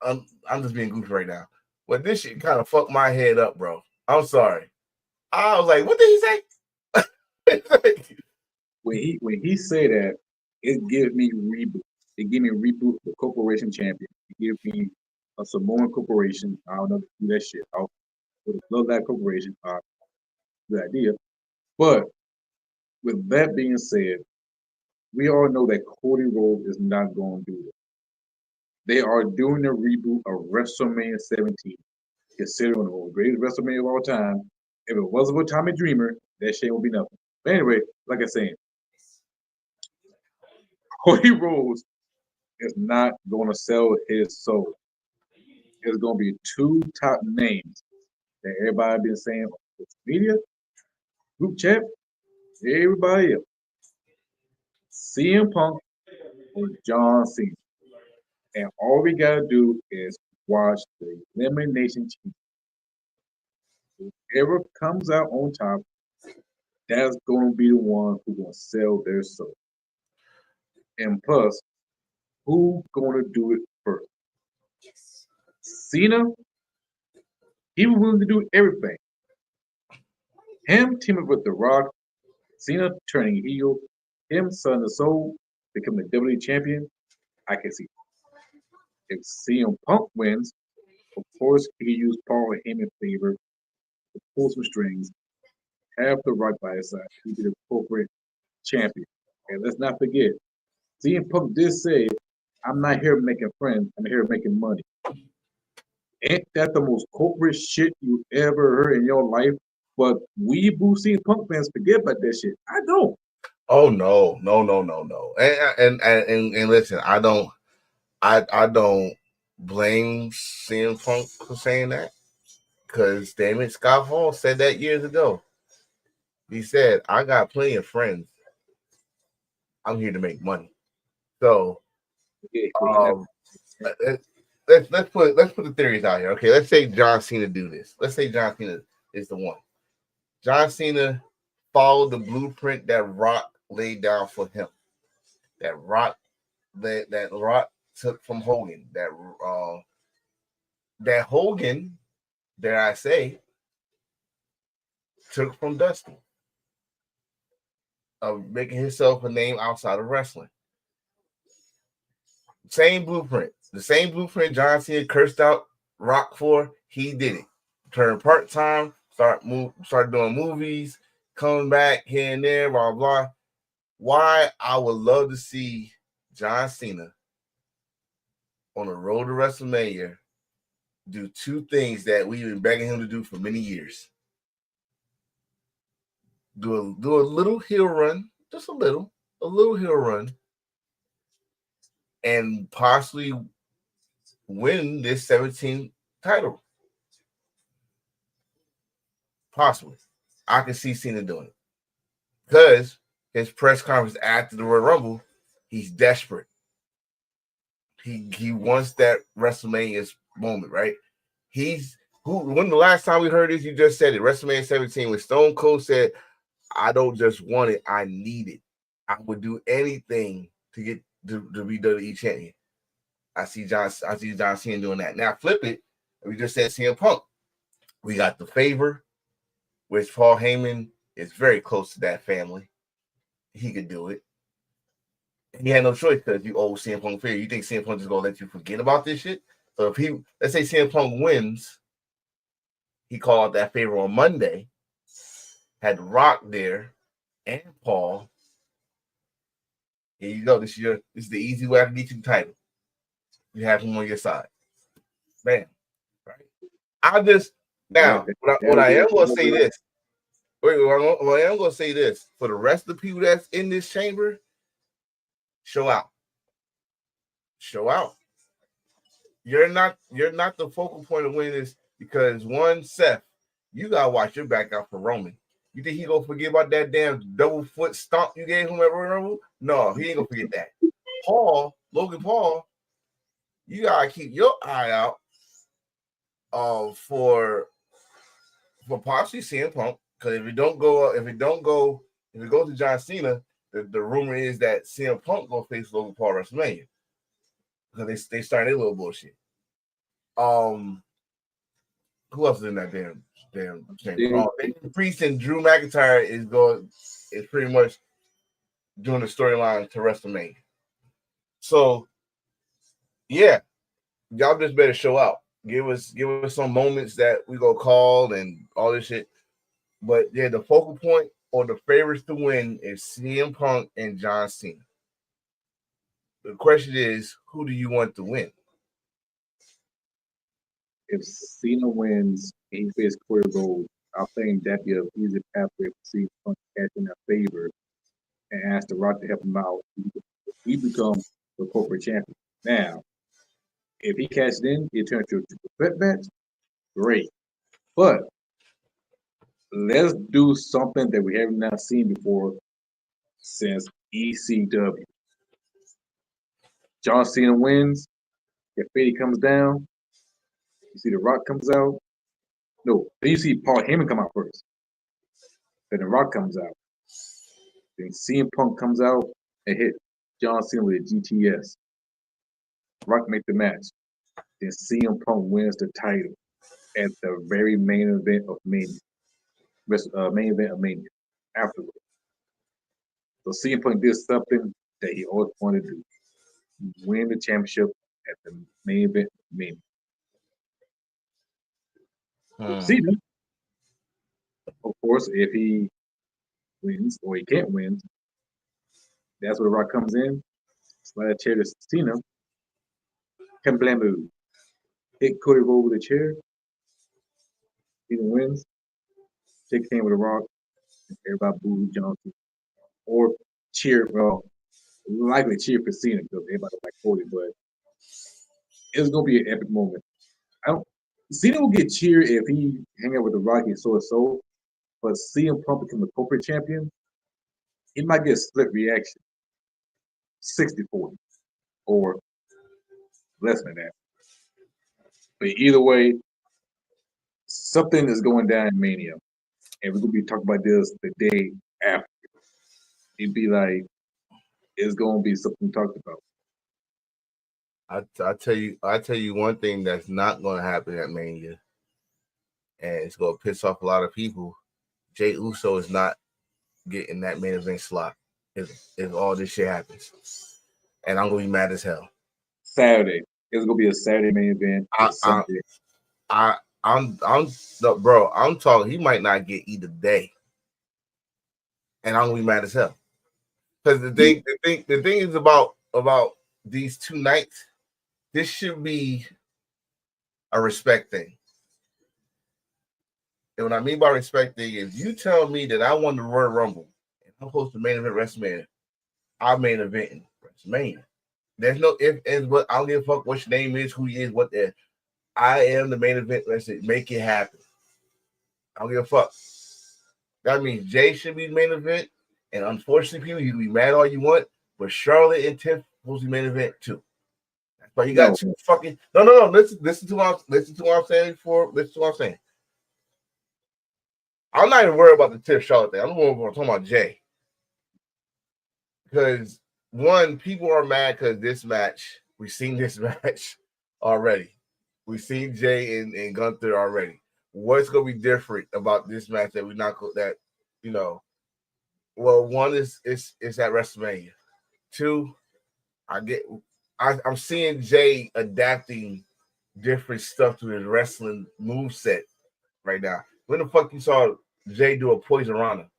I'm just being goofy right now. But this shit kind of fucked my head up, bro. I'm sorry. I was like, what did he say? when he said that, it gives me reboot. It gave me reboot the corporation champion. It gave me a Samoan corporation. I don't know if do that shit. I would love that corporation. Good idea. But with that being said, we all know that Cody Rhodes is not going to do it. They are doing a reboot of WrestleMania 17, considered one of the greatest WrestleMania of all time. If it wasn't for Tommy Dreamer, that shit would be nothing. But anyway, like I said, Cody Rhodes is not going to sell his soul. There's going to be two top names that everybody been saying on social media, group chat, everybody else. CM Punk or John Cena. And all we gotta do is watch the elimination chamber. Whoever comes out on top, that's gonna be the one who's gonna sell their soul. And plus, who's gonna do it first? Cena, he was willing to do everything. Him teaming with The Rock, Cena turning heel, him selling the soul, becoming the WWE champion. I can see. If CM Punk wins, of course he can use Paul Heyman favor to pull some strings, have The Rock by his side, he be the corporate champion. And let's not forget, CM Punk did say, "I'm not here making friends. I'm here making money." Ain't that the most corporate shit you ever heard in your life? But we Boo CM Punk fans forget about that shit. I don't. Oh no, no, no, no, no. And listen, I don't blame CM Punk for saying that, because damn it, Scott Hall said that years ago. He said, "I got plenty of friends. I'm here to make money." So um, let's put the theories out here. Okay, let's say John Cena do this. Let's say John Cena is the one. John Cena followed the blueprint that Rock laid down for him. That Rock took from Hogan. That Hogan, dare I say, took from Dusty, of making himself a name outside of wrestling. Same blueprint. The same blueprint John Cena cursed out Rock for, he did it. Turned part-time, start doing movies, coming back here and there, blah, blah. Why I would love to see John Cena on the road to WrestleMania do two things that we've been begging him to do for many years. Do a little heel run, just a little heel run, and possibly win this 17th title. Possibly. I can see Cena doing it. Because his press conference after the Royal Rumble, he's desperate. He wants that WrestleMania moment, right? When the last time we heard this, you just said it, WrestleMania 17, when Stone Cold said, "I don't just want it, I need it. I would do anything to get to be WWE champion." I see John Cena doing that. Now flip it. We just said CM Punk. We got the favor, which Paul Heyman is very close to that family. He could do it. He had no choice because you owe CM Punk favor. You think CM Punk is gonna let you forget about this shit? So if let's say CM Punk wins, he called out that favor on Monday, had Rock there and Paul. Here you go. This is the easy way I can get you the title. You have him on your side. Bam. Right. What I am gonna say this. Wait, what I am gonna say this. For the rest of the people that's in this chamber, show out. Show out. You're not the focal point of winning this, because one, Seth, you gotta watch your back out for Roman. You think he gonna forget about that damn double foot stomp you gave him at Royal Rumble? No, he ain't gonna forget that. Logan Paul, you gotta keep your eye out for possibly CM Punk, because if it goes to John Cena, the rumor is that CM Punk gonna face Logan Paul at WrestleMania, because they started their little bullshit. Who else is in that damn chamber? Damian Priest and Drew McIntyre is pretty much doing the storyline to WrestleMania. So yeah, y'all just better show out. Give us some moments that we go call and all this shit. But yeah, the focal point or the favorites to win is CM Punk and John Cena. The question is, who do you want to win? If Cena wins and he faces Cody Rhodes, I think that'd be an easy pathway for CM Punk to catch in that favor and ask The Rock to help him out. He becomes the corporate champion. Now, if he catches in, he turns to a triple threat match. Great. But let's do something that we have not seen before since ECW. John Cena wins. Confetti comes down. You see The Rock comes out. No, then you see Paul Heyman come out first. Then The Rock comes out. Then CM Punk comes out and hit John Cena with a GTS. Rock make the match. Then CM Punk wins the title at the very main event of Mania. Main event of Mania afterwards. So CM Punk did something that he always wanted to do. Win the championship at the main event of Mania. Cena, of course, if he wins or he can't win, that's where The Rock comes in. Slide a chair to Cena. Kablambu. Hit Cody Rhodes with a chair. Cena wins. Shake hands with The Rock. Everybody boo Johnson. Or cheer, well, likely cheer for Cena because everybody like Cody, but it's gonna be an epic moment. Cena will get cheered if he hang out with The Rock and so, but CM Punk become the corporate champion, he might get a split reaction. 60-40 or less than that. But either way, something is going down in Mania. And we're gonna be talking about this the day after. It'd be like it's gonna be something talked about. I tell you one thing that's not gonna happen at Mania, and it's gonna piss off a lot of people. Jey Uso is not getting that main event slot if all this shit happens. And I'm gonna be mad as hell. Saturday. It's gonna be a Saturday main event. I'm talking he might not get either day. And I'm gonna be mad as hell. Because the thing is about these two nights, this should be a respect thing. And what I mean by respect thing is you tell me that I won the Royal Rumble and I'm supposed to main event WrestleMania, I main event in WrestleMania. There's no if and but I don't give a fuck what your name is, who you is, what the I am the main event. Let's make it happen. I don't give a fuck. That means Jay should be the main event. And unfortunately, people, you can be mad all you want, but Charlotte and Tiff supposed to be main event too. That's why you got two fucking no. Listen to what I'm saying before. Listen to what I'm saying. I'm not even worried about the Tiff Charlotte thing. I'm talking about Jay. Because one, people are mad because this match, we've seen this match already. We've seen Jay and Gunther already. What's gonna be different about this match that we not that you know? Well, one is at WrestleMania. Two, I'm seeing Jay adapting different stuff to his wrestling moveset right now. When the fuck you saw Jay do a Poison Rana?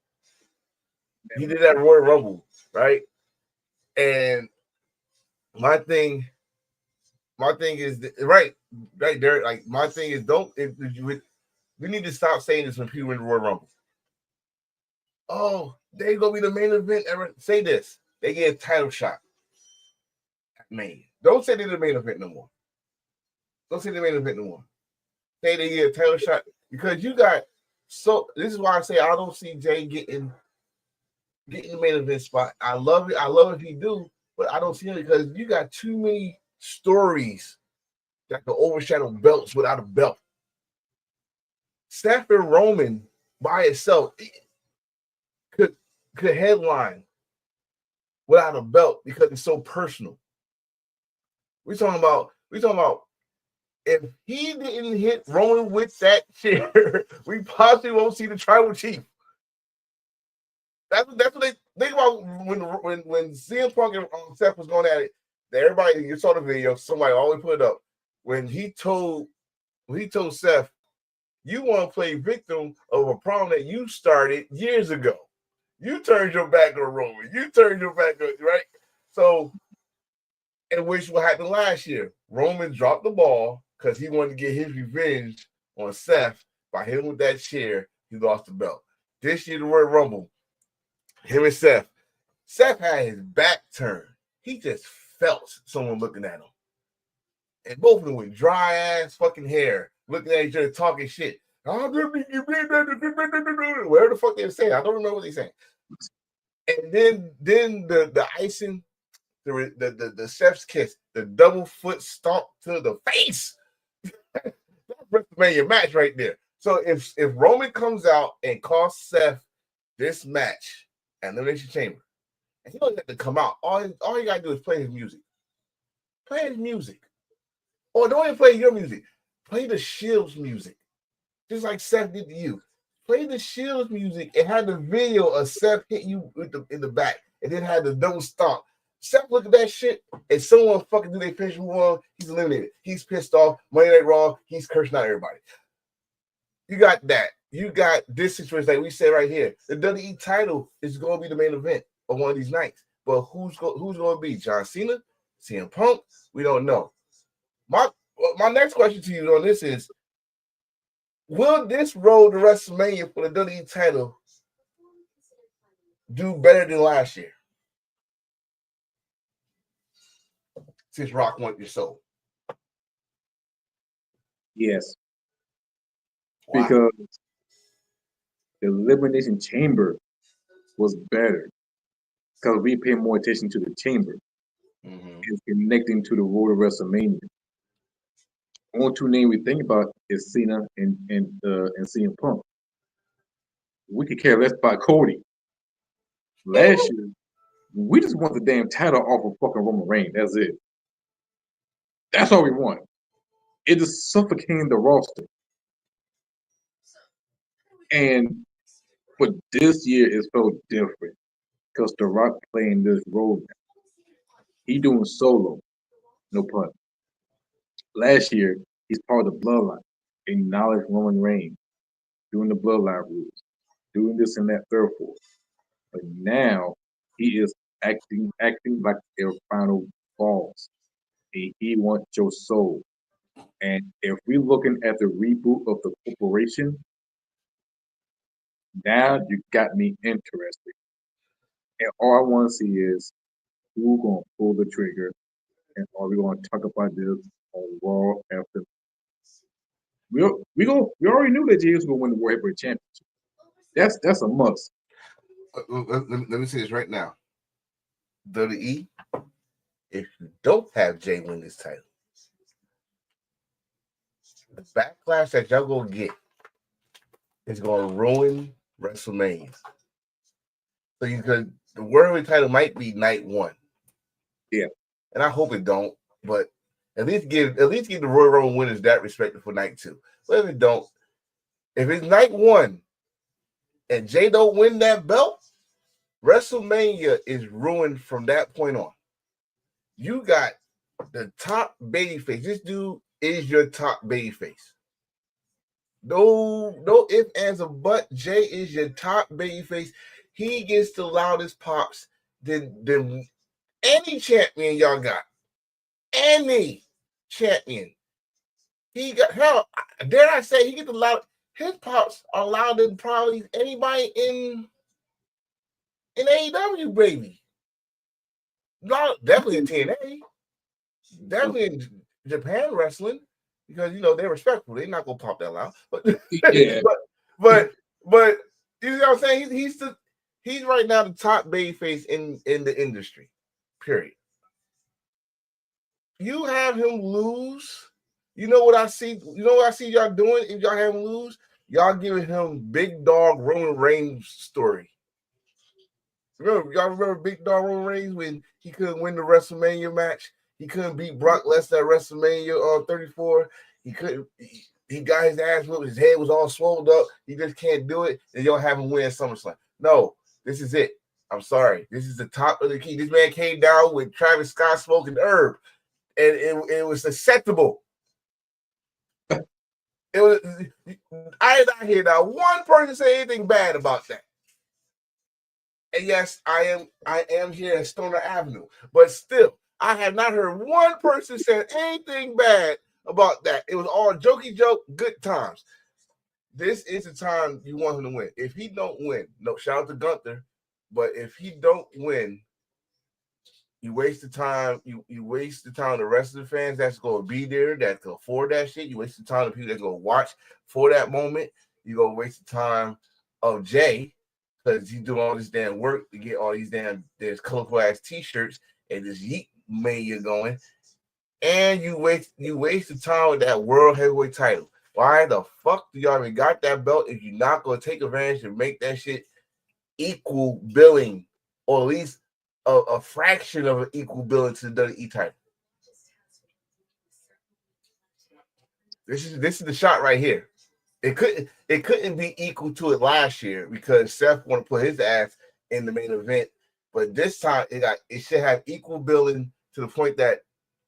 He did that Royal Rumble, right? And my thing is right there. Like my thing is, we need to stop saying this when people in the Royal Rumble. Oh, they gonna be the main event ever. Say this, they get a title shot. Man, don't say they're the main event no more. Don't say the main event no more. Say they get a title shot because you got so. This is why I say I don't see Jay getting the main event spot. I love it. I love if he do, but I don't see it because you got too many stories that can overshadow belts without a belt. Steph and Roman by itself could headline without a belt because it's so personal. We're talking about if he didn't hit Roman with that chair, we possibly won't see the tribal chief. That's what they think about when CM Punk and Seth was going at it. Everybody, you saw the video. Somebody always put it up when he told Seth, "You want to play victim of a problem that you started years ago. You turned your back on Roman. You turned your back on right." So, and which what happened last year? Roman dropped the ball because he wanted to get his revenge on Seth by hitting with that chair. He lost the belt. This year, the Royal Rumble. Him and Seth had his back turned. He just felt someone looking at him. And both of them with dry ass fucking hair, looking at each other, talking shit. Whatever the fuck they were saying. I don't remember what they saying. And then the icing, the chef's kiss, the double foot stomp to the face. That's WrestleMania match right there. So if Roman comes out and costs Seth this match at Elimination Chamber, and he don't have to come out, all you gotta do is play his music. Play his music. Or don't even play your music. Play the Shield's music. Just like Seth did to you. Play the Shield's music and have the video of Seth hit you in the back and then had the double stomp. Seth look at that shit and someone fucking do their finish move on, he's eliminated. He's pissed off. Money ain't wrong. He's cursing out everybody. You got that. You got this situation like we said right here. The WWE title is going to be the main event of one of these nights. But who's going to be? John Cena? CM Punk? We don't know. My next question to you on this is, will this road to WrestleMania for the WWE title do better than last year? Since Rock wants your soul. Yes. Wow. Because the Elimination Chamber was better. Because we pay more attention to the chamber. It's connecting to the road to WrestleMania. Only two names we think about is Cena and CM Punk. We could care less about Cody. Last year, we just want the damn title off of fucking Roman Reigns. That's it. That's all we want. It is suffocating the roster. And but this year it felt different because The Rock playing this role now. He doing solo, no pun. Last year, he's part of the bloodline. Acknowledge Roman Reigns, doing the bloodline rules, doing this and that, therefore. But now he is acting like their final boss. He wants your soul. And if we're looking at the reboot of the corporation, now you got me interested. And all I want to see is who's gonna pull the trigger, and are we gonna talk about this on Raw after? We already knew that Jay was gonna win the World Heavyweight Championship. That's a must. Let me say this right now. WWE, if you don't have Jay win this title, the backlash that y'all gonna get is gonna ruin WrestleMania. So the World Heavyweight title might be night one. Yeah. And I hope it don't, but at least give the Royal Rumble winners that respect for night two. But if it don't, if it's night one and Jay don't win that belt, WrestleMania is ruined from that point on. You got the top babyface. This dude is your top babyface. No ifs, ands, or buts. Jay is your top babyface. He gets the loudest pops than any champion y'all got. Any champion. He got, hell, dare I say, he gets the loud. His pops are louder than probably anybody in AEW, baby. Definitely in TNA. Definitely in Japan wrestling. Because they're respectful. They're not gonna pop that loud. But Yeah. but you know what I'm saying? He's right now the top babyface in the industry. Period. You have him lose. You know what I see? You know what I see y'all doing if y'all have him lose? Y'all giving him big dog Roman Reigns story. Y'all remember Big Dog Roman Reigns when he couldn't win the WrestleMania match? He couldn't beat Brock Lesnar at WrestleMania 34. He couldn't. He got his ass whipped. His head was all swollen up. He just can't do it. And y'all have him win SummerSlam. No, this is it. I'm sorry. This is the top of the key. This man came down with Travis Scott smoking herb, and it was acceptable. It was. I did not hear not one person say anything bad about that. And yes, I am here at Stoner Avenue, but still, I have not heard one person say anything bad about that. It was all jokey joke, good times. This is the time you want him to win. If he don't win, no, shout out to Gunther, but if he don't win, you waste the time. You waste the time of the rest of the fans that's going to be there, that can afford that shit. You waste the time of people that's going to watch for that moment. You're going to waste the time of Jay, because he's doing all this damn work to get all these damn colorful ass t-shirts, and this Yeet Mania going, and you waste the time with that world heavyweight title. Why the fuck do y'all even got that belt if you're not gonna take advantage and make that shit equal billing, or at least a fraction of an equal billing to the WWE title? This is the shot right here. It couldn't be equal to it last year because Seth wanted to put his ass in the main event, but this time it should have equal billing to the point that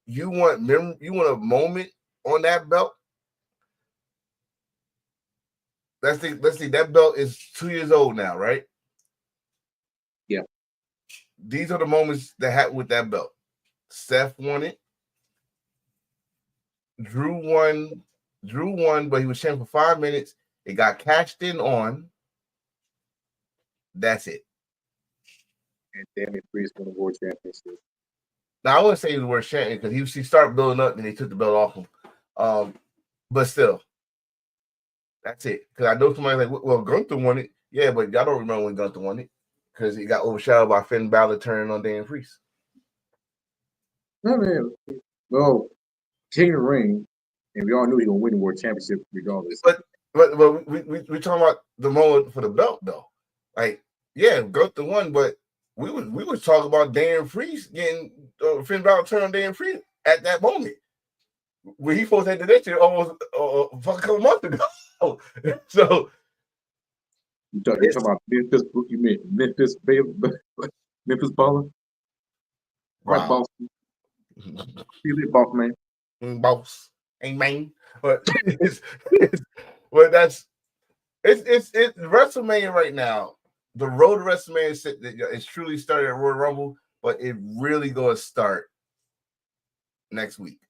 you want a moment on that belt. Let's see. That belt is 2 years old now, right? Yeah. These are the moments that happened with that belt. Seth won it. Drew won, but he was champion for 5 minutes. It got cashed in on. That's it. And Damian Priest won the World Championship. Now I wouldn't say he was the worst champion because he started building up and they took the belt off him. But still, that's it. Because I know somebody's like, well, Gunther won it. Yeah, but y'all don't remember when Gunther won it because he got overshadowed by Finn Balor turning on Damian Priest. No, man. Well, King of the Ring, and we all knew he was going to win the World Championship regardless. But we talking about the moment for the belt though. Like, yeah, Gunther won, but we was talking about Damian Priest getting Finn Balor turn on Damian Priest at that moment. When he supposed to do that shit almost a couple months ago. So you talking about Memphis? You mean Memphis Baller? Right, boss. Feel it, boss man. Boss, amen. But it's WrestleMania right now. The road to WrestleMania is truly started at Royal Rumble, but it really going to start next week.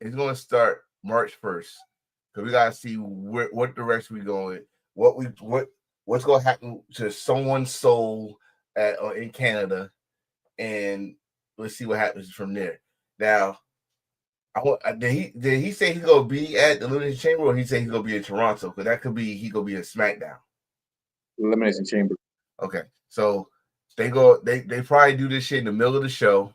It's going to start March 1st because we got to see what direction we going. What's going to happen to someone's soul in Canada, and let's see what happens from there. Now, did he say he's gonna be at the Elimination Chamber, or he say he's gonna be in Toronto? Because that could be he gonna be in SmackDown. Elimination Chamber. Okay, so they probably do this shit in the middle of the show.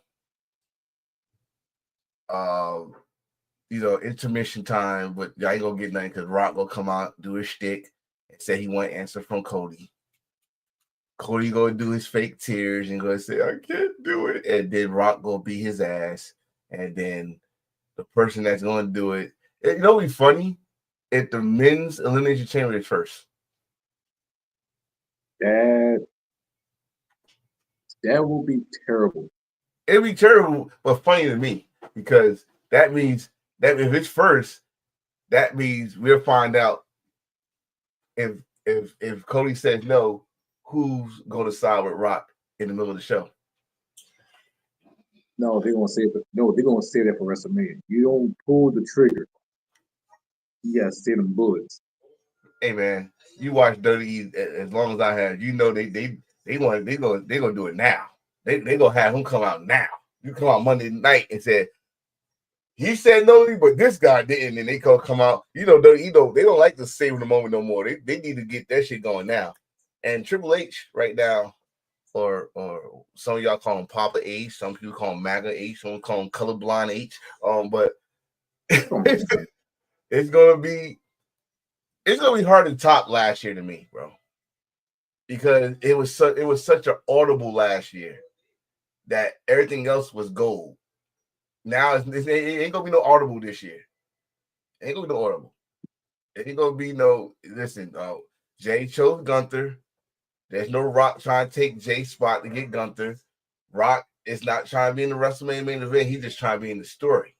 Intermission time, but y'all ain't gonna get nothing because Rock gonna come out, do his shtick, and say he want answer from Cody. Cody gonna do his fake tears and gonna say, I can't do it. And then Rock gonna beat his ass. And then the person that's gonna do it, you know what'd be funny? If the men's Elimination Chamber is first. That will be terrible. It'd be terrible, but funny to me, because that means that if it's first, that means we'll find out if Cody says no, who's going to side with Rock in the middle of the show. No, they're gonna save it. No, they're gonna save that for WrestleMania. You don't pull the trigger. You gotta save them bullets. Hey man, you watch WWE as long as I have. You know they gonna do it now. They gonna have him come out now. You come out Monday night and say he said no, but this guy didn't, and they gonna come out. They don't like to save the moment no more. They need to get that shit going now. And Triple H right now. Or some of y'all call him Papa H, some people call him MAGA H, some call him Colorblind H. But it's gonna be hard to top last year to me, bro, because it was such an audible last year that everything else was gold. Now it ain't gonna be no audible this year. It ain't gonna be no audible. It ain't gonna be no. Listen, Jay chose Gunther. There's no Rock trying to take Jay's spot to get Gunther. Rock is not trying to be in the WrestleMania main event. He's just trying to be in the story.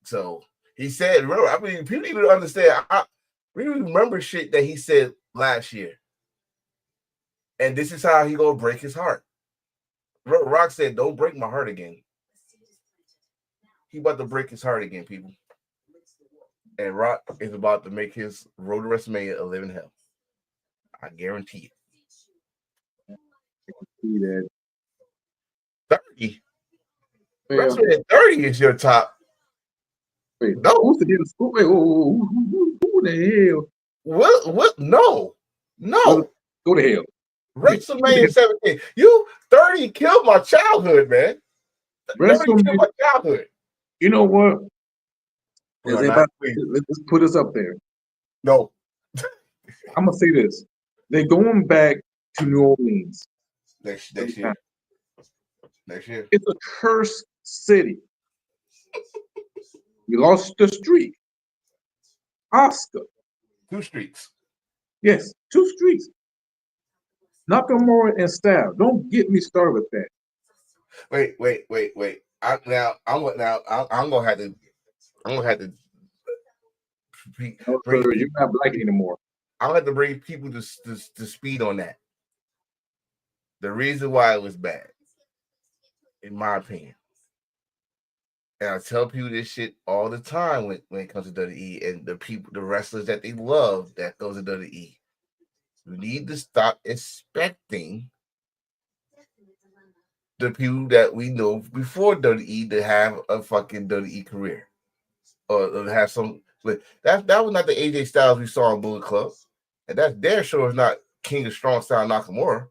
So he said, people need to understand. We remember shit that he said last year. And this is how he gonna break his heart. Rock said, don't break my heart again. He about to break his heart again, people. And Rock is about to make his road to WrestleMania a living hell. I guarantee it. See that 30. WrestleMania 30 is your top. Wait, no. Who's the damn school? Wait, who the hell? What? No. Go to hell. WrestleMania 17. You 30 killed my childhood, man. 30 killed my childhood. You know what? Not, Let's put us up there. No. I'm gonna say this. They're going back to New Orleans. Next year. Next year. It's a cursed city. We lost the streak. Oscar. 2 streets. Yes, 2 streets. Nakamura and Styles. Don't get me started with that. Wait. I'm gonna have to. You're not black anymore. I'm gonna have to bring people to speed on that. The reason why it was bad, in my opinion, and I tell people this shit all the time when it comes to WWE and the wrestlers that they love that goes to WWE. You need to stop expecting the people that we know before WWE to have a fucking WWE career or to have some. That was not the AJ Styles we saw in Bullet Club, and that's their show is not King of Strong Style Nakamura,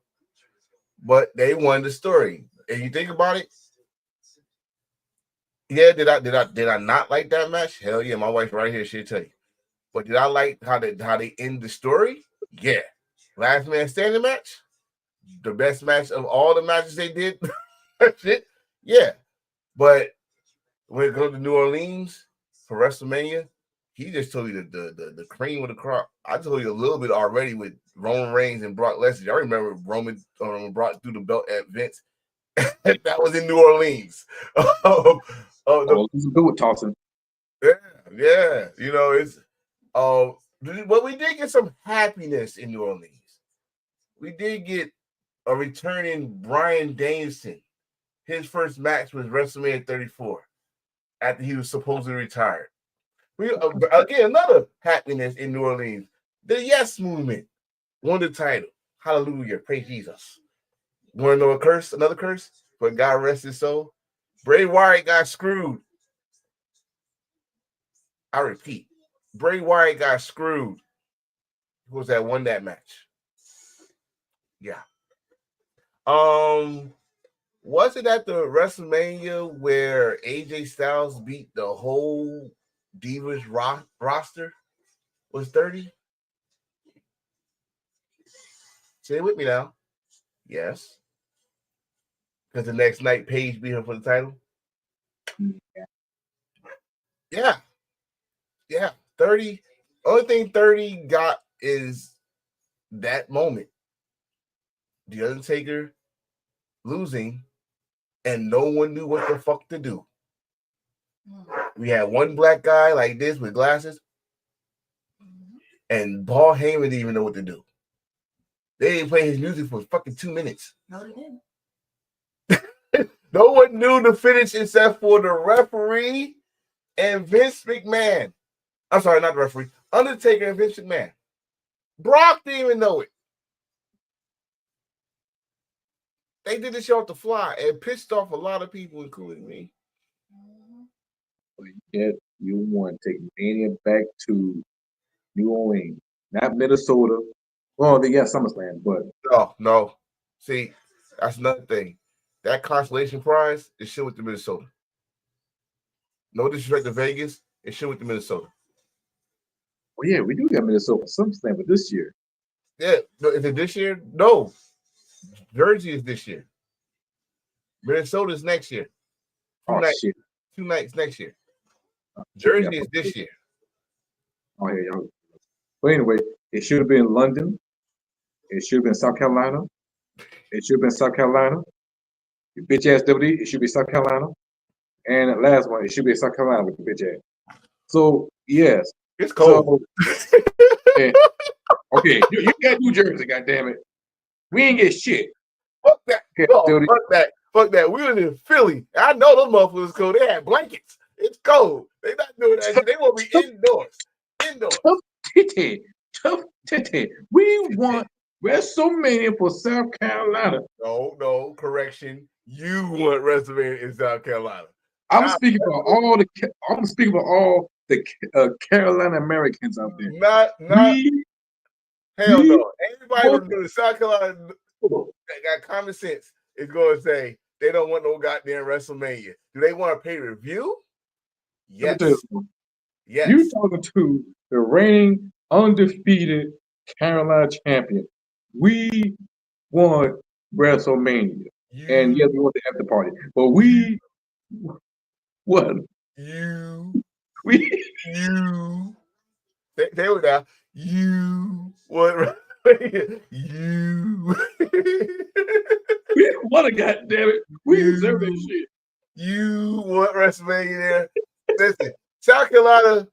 but they won the story. And you think about it, yeah, did I not like that match? Hell yeah, my wife right here, she'll tell you. But did I like how they end the story? Yeah. Last man standing match, the best match of all the matches they did. Shit, yeah. But when it goes to New Orleans for WrestleMania, he just told you the cream of the crop. I told you a little bit already with Roman Reigns and Brock Lesnar. I remember Roman brought through the belt at Vince. That was in New Orleans. Good tossing. Yeah. You know, it's but we did get some happiness in New Orleans. We did get a returning Bryan Danielson. His first match was WrestleMania 34 after he was supposedly retired. We again another happiness in New Orleans. The Yes Movement won the title. Hallelujah. Praise Jesus. Want to know a curse? Another curse? But God rest his soul. Bray Wyatt got screwed. I repeat, Bray Wyatt got screwed. Who was that won that match? Yeah. Was it at the WrestleMania where AJ Styles beat the whole Divas roster? Was 30? Say it with me now. Yes. Because the next night Paige beat him for the title. Yeah. 30. Only thing 30 got is that moment. The Undertaker losing, and no one knew what the fuck to do. We had one black guy like this with glasses, and Paul Heyman didn't even know what to do. They didn't play his music for fucking 2 minutes. No, they didn't. No one knew the finish except for the referee and Vince McMahon. I'm sorry, not the referee. Undertaker and Vince McMahon. Brock didn't even know it. They did this show off the fly and pissed off a lot of people, including me. Yet you want to take Mania back to New Orleans, not Minnesota. Well, they got SummerSlam, but no. See, that's another thing. That consolation prize is shit with the Minnesota. No disrespect to Vegas, it's shit with the Minnesota. Oh yeah, we do got Minnesota SummerSlam, but this year. Yeah, is it this year? No. Jersey is this year. Minnesota is next year. Shit. 2 nights next year. Jersey is this year. Oh yeah, y'all. But anyway, it should have been London. It should have been South Carolina. It should have been South Carolina. You bitch ass WWE, it should be South Carolina. And the last one, it should be South Carolina with the bitch ass. So yes. It's cold. So, yeah. Okay, you got New Jersey, goddammit. We ain't get shit. Fuck that. Fuck that. We were in Philly. I know those motherfuckers cold. They had blankets. It's cold. They not doing that shit. They want to be indoors. Tough titty. We want WrestleMania for South Carolina. No, correction. You want WrestleMania in South Carolina. I'm speaking for all the Carolina Americans out there. Hell no. Everybody was going to South Carolina that got common sense is going to say they don't want no goddamn WrestleMania. Do they want a pay-per-view? Let me Yes. tell you something. Yes. You talking to the reigning undefeated Carolina champion. We want WrestleMania. And yes, we want the after party. But we what? We They were there. You what? You. we want a goddamn it. We deserve that shit. You want WrestleMania there? Listen, South Carolina,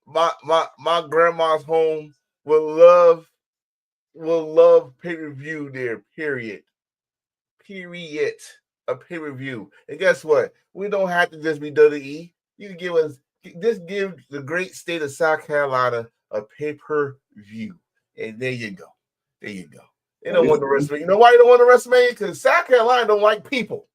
my grandma's home will love pay-per-view there, period. A pay-per-view. And guess what? We don't have to just be WWE. You can give the great state of South Carolina a pay-per-view. And there you go. They don't want the WrestleMania. You know why they don't want the WrestleMania? Because South Carolina don't like people.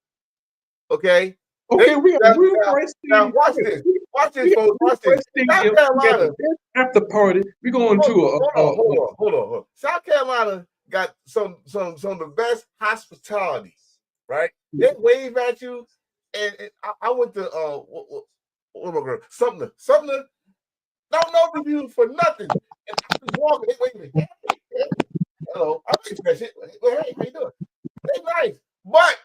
Okay? Okay, we got real now watch this. Watch this, folks. Watch this. South Carolina. After party, we're going to hold on. South Carolina got some of the best hospitality, right? They wave at you, and I went to what my girl Sumner. No review for nothing. And I was walking. Wait. Hello, I like that shit. Hey, how you doing? They nice, but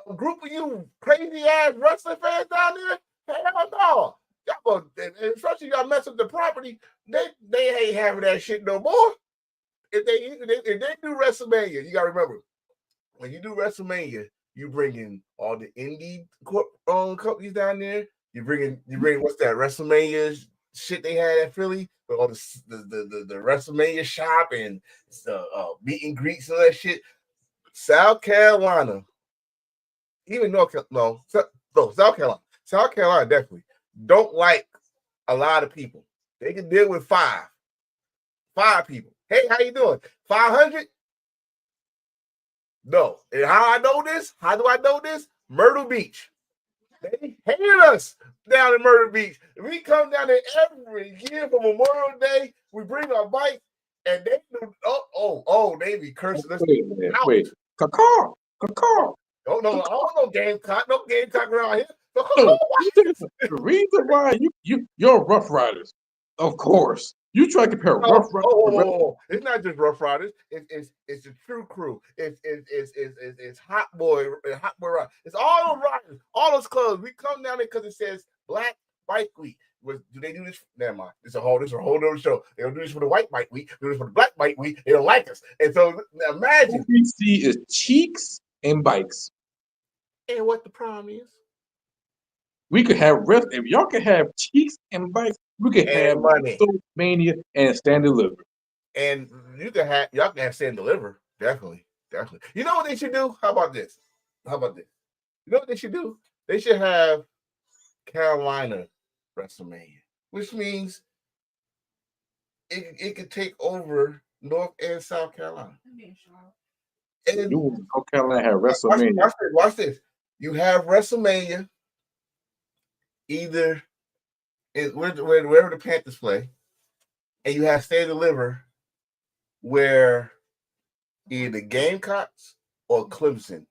a group of you crazy ass wrestling fans down there, hell no. Y'all and especially y'all mess up the property. They ain't having that shit no more. If they do WrestleMania, you gotta remember when you do WrestleMania, you bring in all the indie companies down there. You bring what's that WrestleMania shit they had at Philly, with all the WrestleMania shop and the meet and greets and all that shit. South Carolina, even South Carolina definitely don't like a lot of people. They can deal with five people. Hey, how you doing? 500? No. And how do I know this? Myrtle Beach. They hate us down in Myrtle Beach. We come down there every year for Memorial Day. We bring our bike, and they do. They be cursing us. Wait. Caw. Oh no, I don't know Gamecock. No Gamecock around here. The reason why you're Rough Riders, of course. You try to compare Rough Riders. It's not just Rough Riders. It's the True Crew. It's Hot Boy Rock. It's all those riders, all those clubs. We come down there because it says Black Bike Week. Do they do this? Never mind. This is a whole other show. They don't do this for the White Bike Week. They do this for the Black Bike Week. They don't like us. And so imagine. OPC is cheeks and bikes. And what the problem is? We could have if y'all could have cheeks and bikes, we could have money, Mania, and Stand Deliver. And y'all can have Stand Deliver, definitely. You know what they should do? How about this? You know what they should do? They should have Carolina WrestleMania, which means it could take over North and South Carolina. And North Carolina have WrestleMania. Watch this. You have WrestleMania either wherever the Panthers play, and you have Stand Deliver where either Gamecocks or Clemson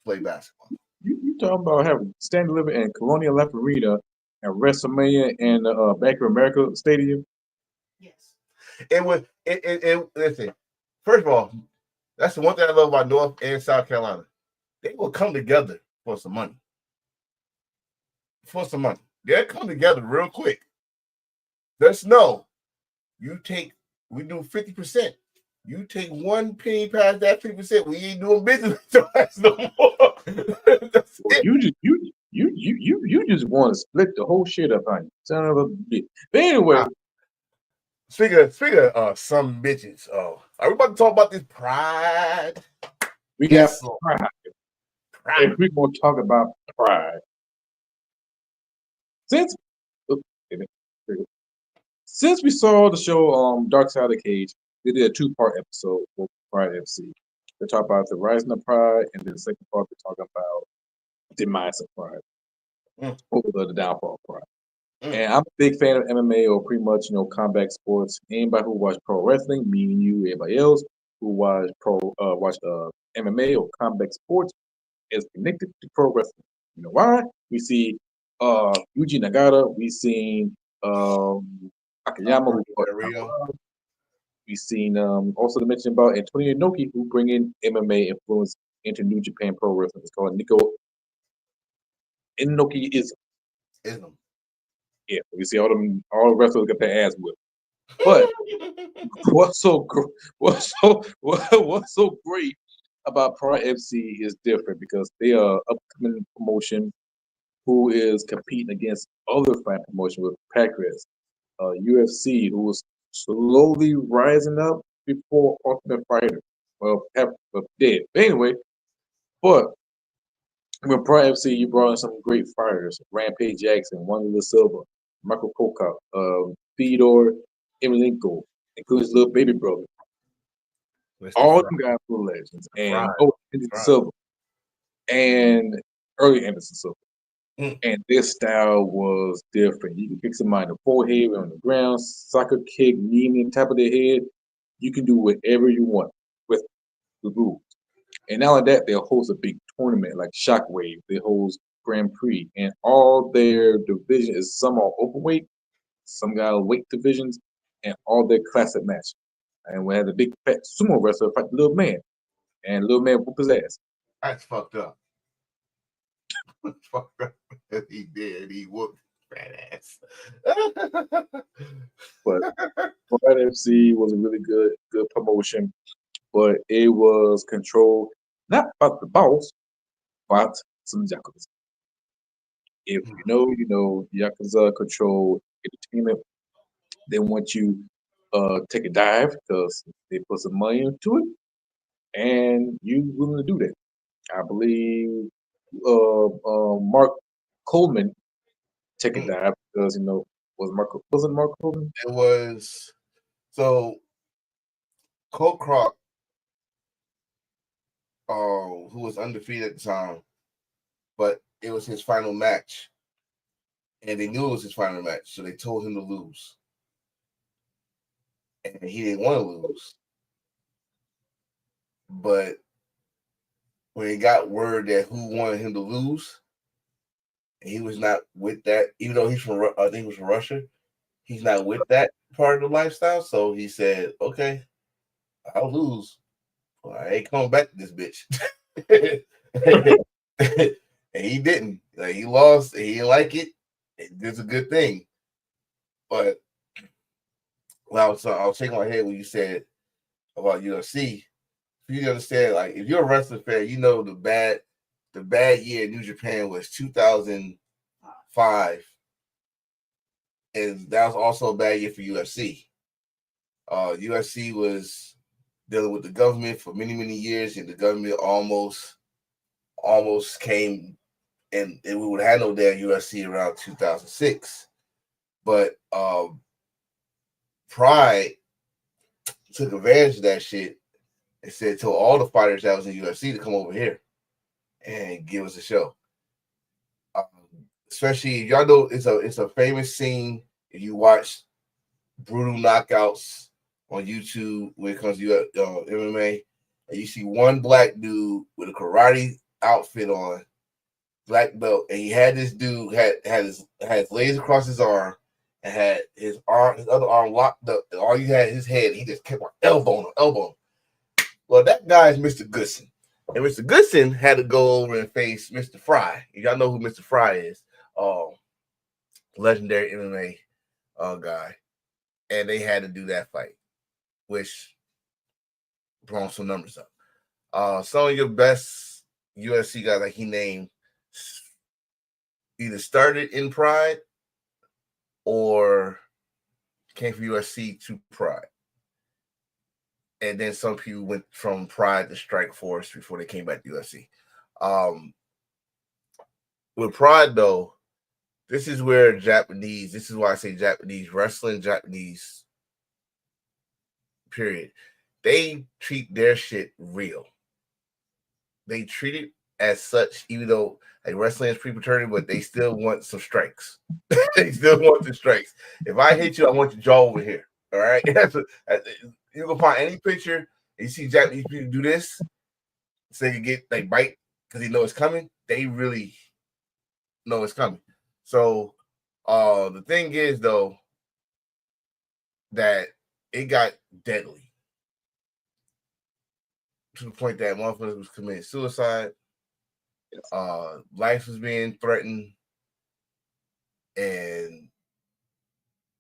play basketball. You talking about having Stand Deliver in Colonial Life Arena and WrestleMania in Bank of America Stadium? Yes. Listen, first of all, that's the one thing I love about North and South Carolina. They will come together for some money. They'll come together real quick. Let's know. We do 50%. You take 1 penny past that 50%, we ain't doing business no more. You just want to split the whole shit up on you. Son of a bitch. But anyway. Speaking of some bitches, are we about to talk about this pride? We got pride. If we're going to talk about pride. Since we saw the show Dark Side of the Cage, they did a 2-part episode for Pride FC. They talk about the rising of pride, and then the second part they talk about the demise of pride, or the downfall of pride. And I'm a big fan of MMA or pretty much combat sports. Anybody who watch pro wrestling, me and you, everybody else, who watch MMA or combat sports is connected to pro wrestling. You know why? We see Yuji Nagata, we seen Akiyama, who fought Rio. we seen also to mention about Antonio Inoki, who bring in MMA influence into New Japan Pro Wrestling. It's called Nico Inoki is Ism. yeah. We see all the wrestlers get their ass whipped. But what's so great about Pride FC is different because they are upcoming promotion who is competing against other fight promotion with Pancrase, UFC, who was slowly rising up before Ultimate Fighter. Well, dead. But anyway, but with Pride FC, you brought in some great fighters: Rampage Jackson, Wanda Silva, Michael Pocock, Theodore Emelianenko, including his little baby brother. All them guys were legends. And Anderson Silva and early Anderson Silva. And this style was different. You can kick somebody in the forehead, on the ground, soccer kick, knee on top of their head. You can do whatever you want with the rules. And now that they'll host a big tournament like Shockwave, they host Grand Prix, and all their division is some are open weight, some got weight divisions, and all their classic match. And we had a big fat sumo wrestler fight the little man, and little man whoop his ass. That's fucked up. Fucked up. He did. He whooped fat ass. But Pride FC was a really good promotion, but it was controlled not by the boss, but some yakuza. If you know, yakuza control entertainment. They want you take a dive because they put some money into it, and you willing to do that. I believe Mark Coleman take a dive because wasn't Mark Coleman? It was so Cole Crock, who was undefeated at the time, but it was his final match. And they knew it was his final match, so they told him to lose. And he didn't want to lose. But when he got word that who wanted him to lose, and he was not with that, even though he's from, I think he was from Russia, he's not with that part of the lifestyle. So he said, okay, I'll lose. Well, I ain't coming back to this bitch. And he didn't. Like, he lost, and he didn't like it. It's a good thing. But well, I was shaking my head when you said about UFC. You understand, like, if you're a wrestling fan, you know the bad year in New Japan was 2005, and that was also a bad year for UFC. UFC was dealing with the government for many years, and the government almost came, and we would have no damn UFC around 2006. But Pride took advantage of that shit and said to all the fighters that was in UFC to come over here and give us a show. Especially, y'all know it's a famous scene if you watch brutal knockouts on YouTube when it comes to MMA, and you see one black dude with a karate outfit on, black belt, and he had this dude had his legs across his arm and had his other arm locked up. And all you had his head. He just kept on elbow. Well, that guy is Mr. Goodson. And Mr. Goodson had to go over and face Mr. Fry. Y'all know who Mr. Fry is. Legendary MMA guy. And they had to do that fight, which brought some numbers up. Some of your best UFC guys, like he named, either started in Pride or came from UFC to Pride. And then some people went from Pride to Strike Force before they came back to UFC. With Pride, though, this is why I say Japanese wrestling, Japanese, period. They treat their shit real. They treat it as such, even though like wrestling is pre-paternity, but they still want some strikes. They still want the strikes. If I hit you, I want your jaw over here. All right. You can find any picture And you see Japanese people do this so they can get like bite because they know it's coming. They really know it's coming. So the thing is though that it got deadly to the point that motherfuckers was committing suicide. Life was being threatened, and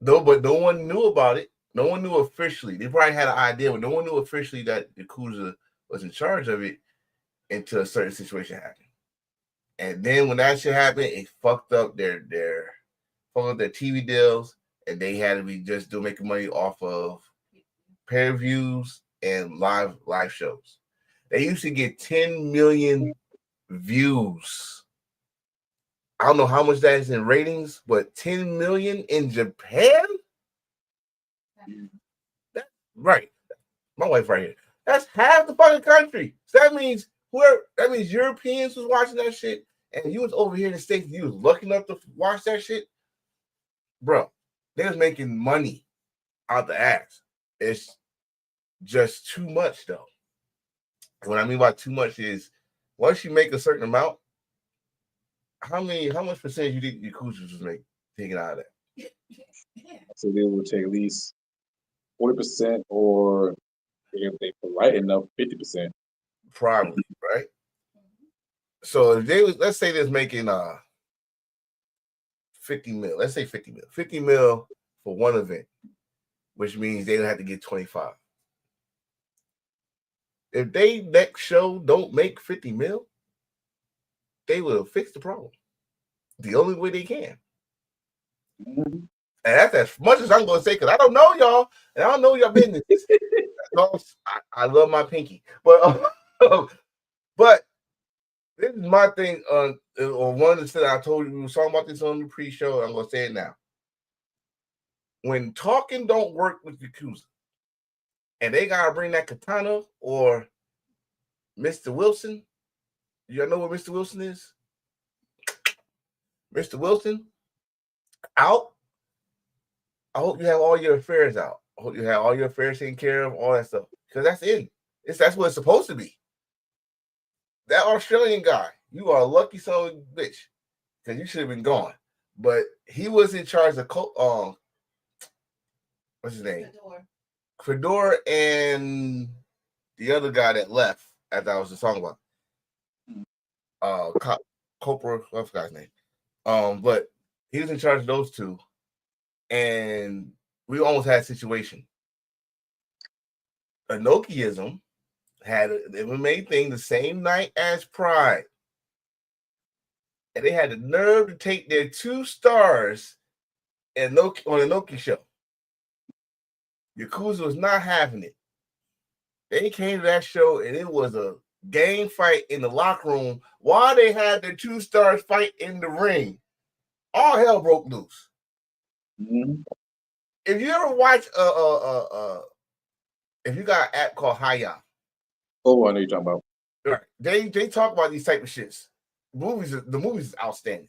but no one knew about it. No one knew officially. They probably had an idea, but no one knew officially that Yakuza was in charge of it until a certain situation happened. And then when that shit happened, it fucked up their TV deals, and they had to be just making money off of pay-per-views and live shows. They used to get 10 million views. I don't know how much that is in ratings, but 10 million in Japan? That's right. My wife right here. That's half the fucking country. So that means Europeans was watching that shit, and you was over here in the States, and you was lucky enough to watch that shit. Bro, they was making money out the ass. It's just too much, though. What I mean by too much is once you make a certain amount, how much percentage you think Yakuza was taking out of that? So they would take at least 40%, or if they polite enough, 50%. Probably, right? So if they was, let's say they're making 50 mil, let's say 50 mil. 50 mil for one event, which means they would have to get 25. If they next show don't make 50 mil, they will fix the problem. The only way they can. And that's as much as I'm going to say, because I don't know y'all, and I don't know your business. I love my pinky. But this is my thing on one of the things I told you, we were talking about this on the pre-show, I'm going to say it now. When talking don't work with Yakuza, and they got to bring that Katana or Mr. Wilson, y'all know what Mr. Wilson is? Mr. Wilson, out. I hope you have all your affairs out. I hope you have all your affairs taken care of, all that stuff. Because that's it. That's what it's supposed to be. That Australian guy, you are a lucky son of a bitch. Because you should have been gone. But he was in charge of what's his name? Fedor and the other guy that left after I was just talking about. Copra, I forgot his name. But he was in charge of those two. And we almost had a situation. Enochiism had an MMA thing the same night as Pride. And they had the nerve to take their 2 stars on Enochi show. Yakuza was not having it. They came to that show and it was a gang fight in the locker room while they had their 2 stars fight in the ring. All hell broke loose. Mm-hmm. If you ever watch if you got an app called Hiya. Oh, I know you're talking about. Right. They talk about these type of shits. The movies is outstanding.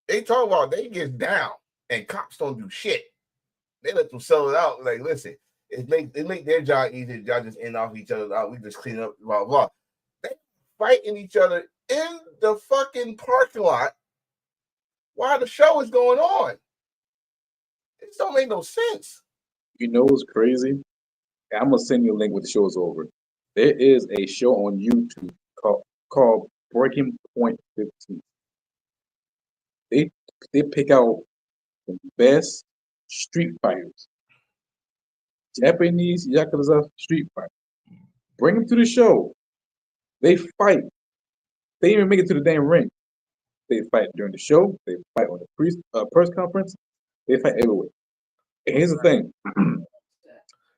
They talk about they get down and cops don't do shit. They let them sell it out. Like, listen, it make their job easier. Y'all just end off each other out. We just clean up, blah, blah. They fighting each other in the fucking parking lot while the show is going on. It just don't make no sense. You know what's crazy? I'm gonna send you a link when the show is over. There is a show on YouTube called Breaking Point 15. They pick out the best street fighters, Japanese Yakuza street fighters. Bring them to the show. They fight. They even make it to the damn ring. They fight during the show. They fight on the press conference. They fight everywhere. And here's the thing.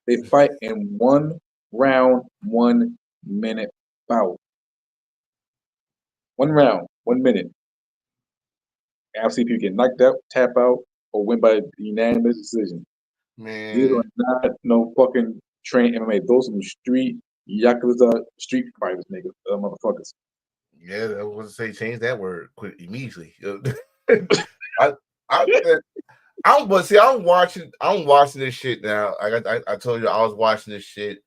They fight in 1 round, 1 minute bout. 1 round, 1 minute. I've seen people get knocked out, tap out, or win by unanimous decision. Man, These are not no fucking trained MMA. Those are some street Yakuza street fighters, niggas, motherfuckers. Yeah, I was to say change that word quick immediately. I'm watching this shit now. I told you I was watching this shit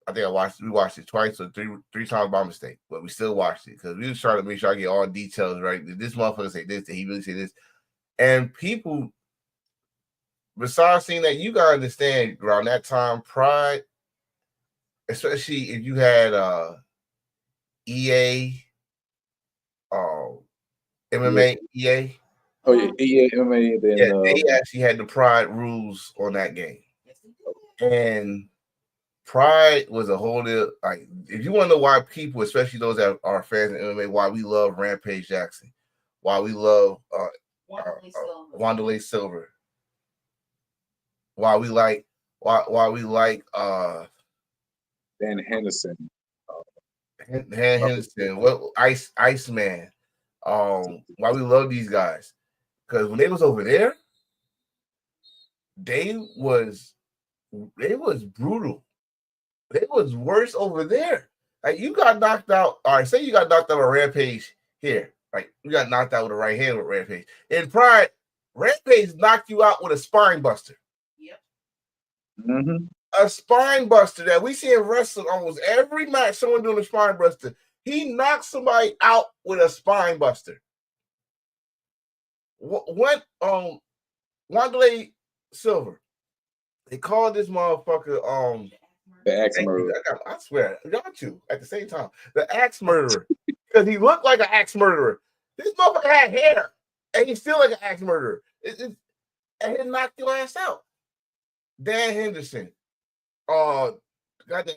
I think we watched it twice or three times by mistake, but we still watched it because we was trying to make sure I get all details right. Did this motherfucker say this? Did he really say this? And people, besides seeing that, you gotta understand around that time, Pride, especially if you had EA, MMA, EA. Oh yeah, MMA. Then Yeah, they actually had the Pride rules on that game, and Pride was a whole new, like, if you want to know why people, especially those that are fans of MMA, why we love Rampage Jackson, why we love Wanderlei Silver, why we like Dan Henderson, Henderson, what Iceman, why we love these guys, because when they was over there, they was brutal. They was worse over there. Like, you got knocked out. All right, say you got knocked out on Rampage here. Like, you got knocked out with a right hand with Rampage. In Pride, Rampage knocked you out with a spine buster. Yep. Mm-hmm. A spine buster that we see in wrestling almost every match. Someone doing a spine buster. He knocked somebody out with a spine buster. What Wanderlei Silver. They called this motherfucker The axe murderer. I swear, y'all two at the same time. The axe murderer. Because he looked like an axe murderer. This motherfucker had hair. And he's still like an axe murderer. And he knocked your ass out. Dan Henderson. Got the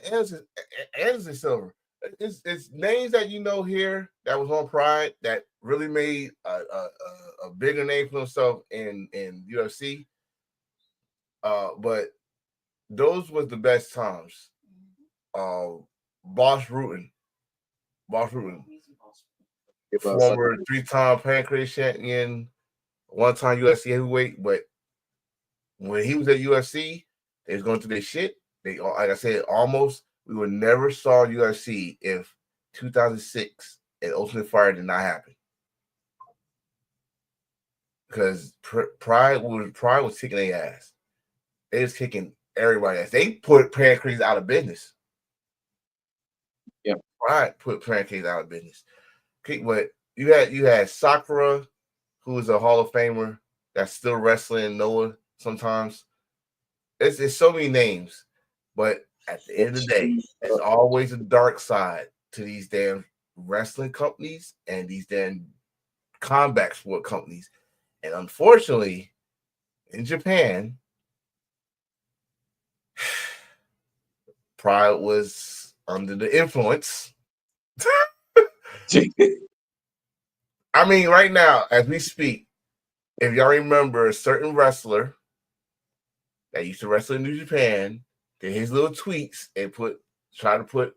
Anderson Silver. It's names that you know here that was on Pride that really made a bigger name for himself in UFC. But those was the best times. Boss Rutan, former 3-time Pancrase champion, 1-time UFC heavyweight. But when he was at UFC, they was going through their shit. They, like I said, almost we would never saw UFC if 2006 and Ultimate Fire did not happen. Because Pride was kicking their ass. They was kicking everybody ass. They put Pancrase out of business. Yeah, Pride put Pancrase out of business. Okay, but you had Sakura, who is a Hall of Famer that's still wrestling Noah sometimes. It's so many names, but at the end of the day, there's always a dark side to these damn wrestling companies and these damn combat sport companies. And unfortunately, in Japan, Pride was under the influence. I mean, right now, as we speak, if y'all remember a certain wrestler that used to wrestle in New Japan, did his little tweaks and try to put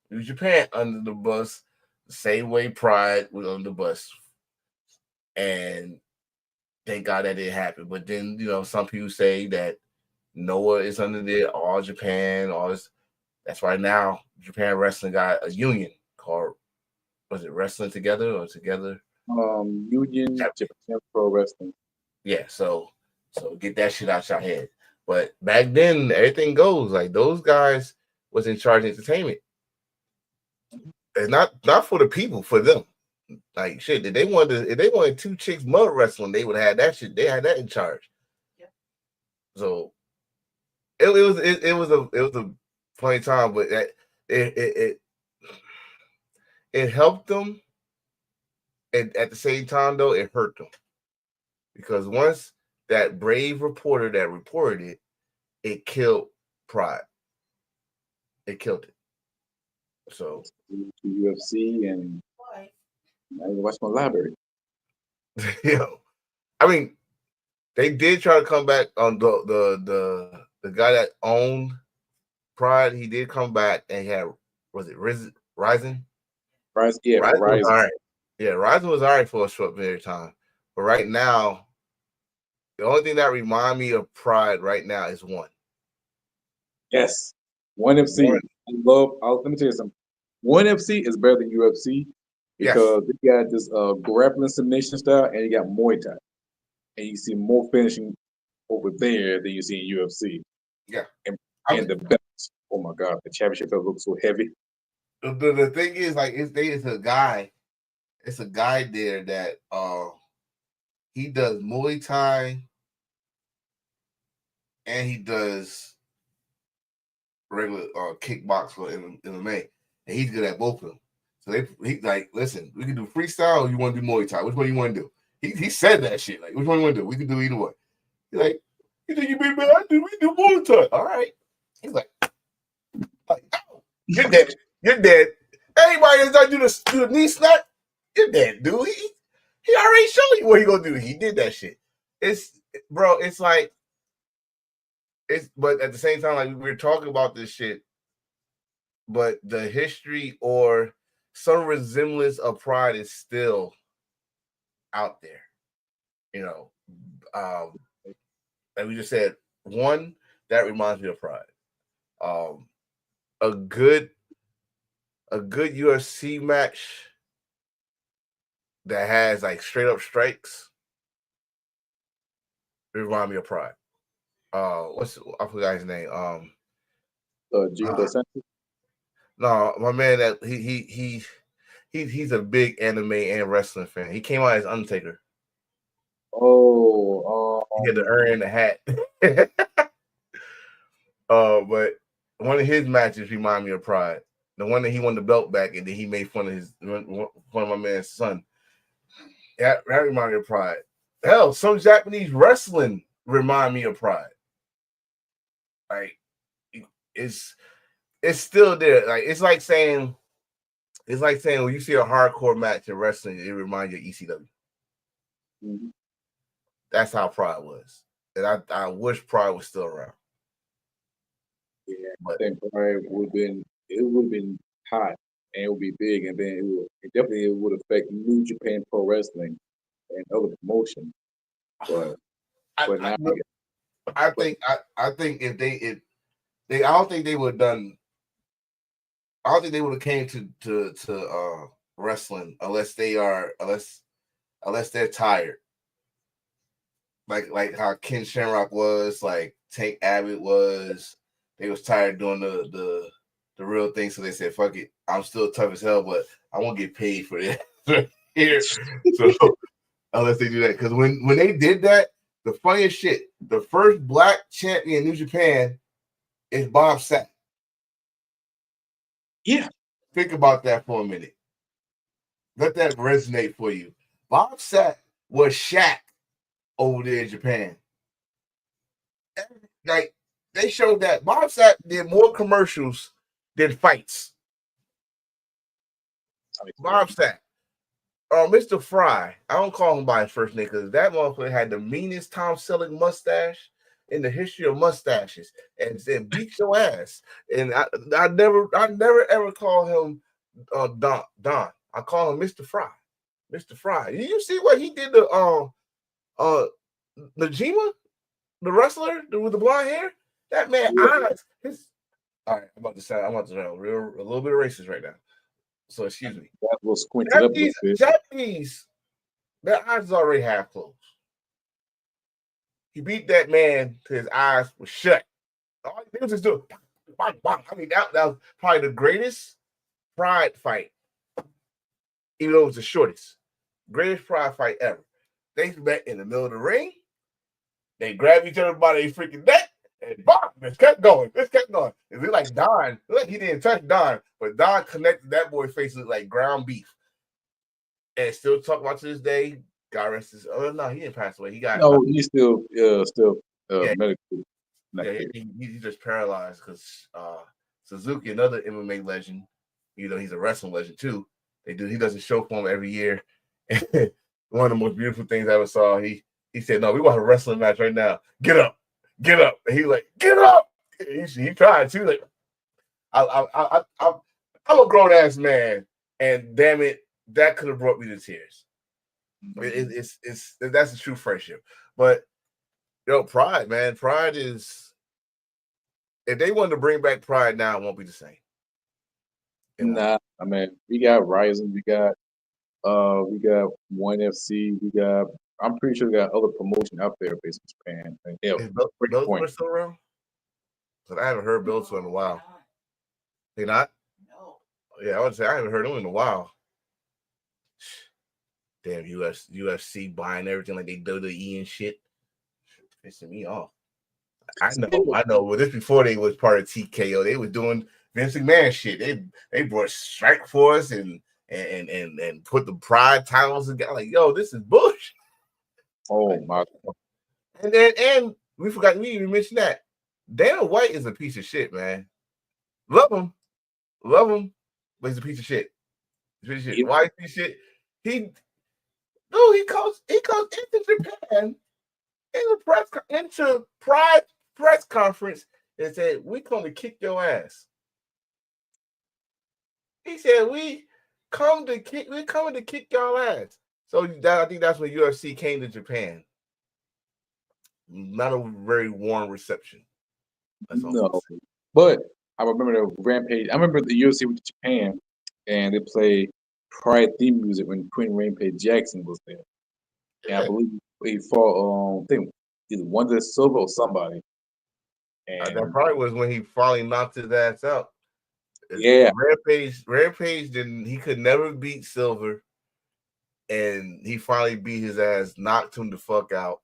New Japan under the bus the same way Pride was on the bus. And thank God that didn't happen. But then, some people say that Noah is under there, All Japan, all this. That's why now Japan Wrestling got a union called, was it Wrestling Together or Together? Union Japan Pro Wrestling. Yeah, so get that shit out your head. But back then, everything goes. Like, those guys was in charge of entertainment. And not for the people, for them. Like, shit, if they wanted 2 chicks mud wrestling, they would have had that shit. They had that in charge. Yeah. So it was a funny time, but that it helped them. And at the same time, though, it hurt them. Because once that brave reporter that reported it killed Pride. It killed it. So to UFC and I watch my library. I mean, they did try to come back on the guy that owned Pride. He did come back and he had, was it Ryzen? Ryzen was all right. Yeah, Ryzen was all right for a short period of time. But right now, the only thing that reminds me of Pride right now is One. Yes. One FC. Let me tell you something. One FC is better than UFC because they got this grappling submission style and you got Muay Thai. And you see more finishing over there than you see in UFC. Yeah. And the best Oh my God, the championship belt looks so heavy. The thing is, like, it's a guy there that he does Muay Thai and he does regular kickbox for MMA, and he's good at both of them. So he like, listen, we can do freestyle or you want to do Muay Thai? Which one you want to do? He said that shit. Like, which one you want to do? We can do either one. He's like, you think you beat me? We do Muay Thai. All right. He's like oh, you're dead. You're dead. Anybody that's do the knee snap, you're dead, dude. He already showed you what he gonna do. He did that shit. It's like but at the same time, like, we're talking about this shit, but the history or some resemblance of Pride is still out there. You know, like we just said, one that reminds me of Pride. A good UFC match that has like straight up strikes remind me of Pride. I forgot his name. Junior Dos Santos. No, my man that he's a big anime and wrestling fan. He came out as Undertaker. He had the urn and the hat. But one of his matches remind me of Pride. The one that he won the belt back and then he made fun of my man's son. That reminded me of Pride. Hell, some Japanese wrestling remind me of Pride. Like, it's still there. Like, it's like saying when you see a hardcore match in wrestling, it reminds you of ECW. Mm-hmm. That's how Pride was. And I wish Pride was still around. Yeah, I think Pride would have been hot and it would be big, and then it definitely would affect New Japan Pro Wrestling and other promotions. But I think if they I don't think they would have done. I don't think they would have came to wrestling unless they're tired. Like how Ken Shamrock was, like Tank Abbott was. They was tired doing the real thing, so they said, "Fuck it, I'm still tough as hell, but I won't get paid for this here." So unless they do that, because when they did that, the funniest shit, the first black champion in New Japan is Bob Sapp. Yeah. Think about that for a minute. Let that resonate for you. Bob Sapp was Shaq over there in Japan. Like, they showed that Bob Sapp did more commercials than fights. Bob Sapp. Mr. Fry. I don't call him by his first name because that motherfucker had the meanest Tom Selleck mustache in the history of mustaches, and beat your ass. And I never ever call him Don. I call him Mr. Fry. Mr. Fry. Did you see what he did to Najima, the wrestler with the blonde hair? That man eyes. All right, I'm about to sound a little bit racist right now. So excuse me. That will squint it up a little bit. Japanese, their eyes is already half closed. He beat that man till his eyes were shut. All he did was just do bang, bang. I mean, that was probably the greatest Pride fight, even though it was the shortest. Greatest Pride fight ever. They met in the middle of the ring. They grabbed each other by their freaking neck and bang, this kept going. It looked like Don. Look, he didn't touch Don, but Don connected that boy's face with like ground beef. And still talk about to this day. God rest his. Oh no, he didn't pass away. He got he's still medically. Yeah, he's just paralyzed because Suzuki, another MMA legend, he's a wrestling legend too. He does a show for him every year. One of the most beautiful things I ever saw. He said, "No, we want a wrestling match right now. Get up." And he like, "Get up." He tried too. Like, I'm a grown ass man, and damn it, that could have brought me to tears. It's that's a true friendship. But Pride, man, Pride is. If they wanted to bring back Pride now, it won't be the same. Nah, I mean, we got Rising, we got One FC, I'm pretty sure we got other promotion out there based in Japan. Is Bellator still around? Because I haven't heard Bellator in a while. They not? No. Yeah, I would say I haven't heard them in a while. Damn, UFC buying everything like they WWE and shit. Pissing me off. I know. But this before they was part of TKO. They was doing Vince McMahon shit. They brought Strike Force and put the Pride titles together. Like, yo, this is bullshit. Oh my! And we forgot we even mentioned that Dana White is a piece of shit, man. Love him, but he's a piece of shit. Yeah. Why is he shit? He comes into Japan into Pride press conference and said, "We come to kick your ass." He said, "We coming to kick y'all ass." So I think that's when UFC came to Japan. Not a very warm reception. No, but I remember the Rampage. I remember the UFC with Japan, and they played Pride theme music when Queen Rampage Jackson was there. And I believe he fought, I think either Wonder Silva or somebody. And that probably was when he finally knocked his ass out. Yeah, Rampage didn't. He could never beat Silver, and he finally beat his ass, knocked him the fuck out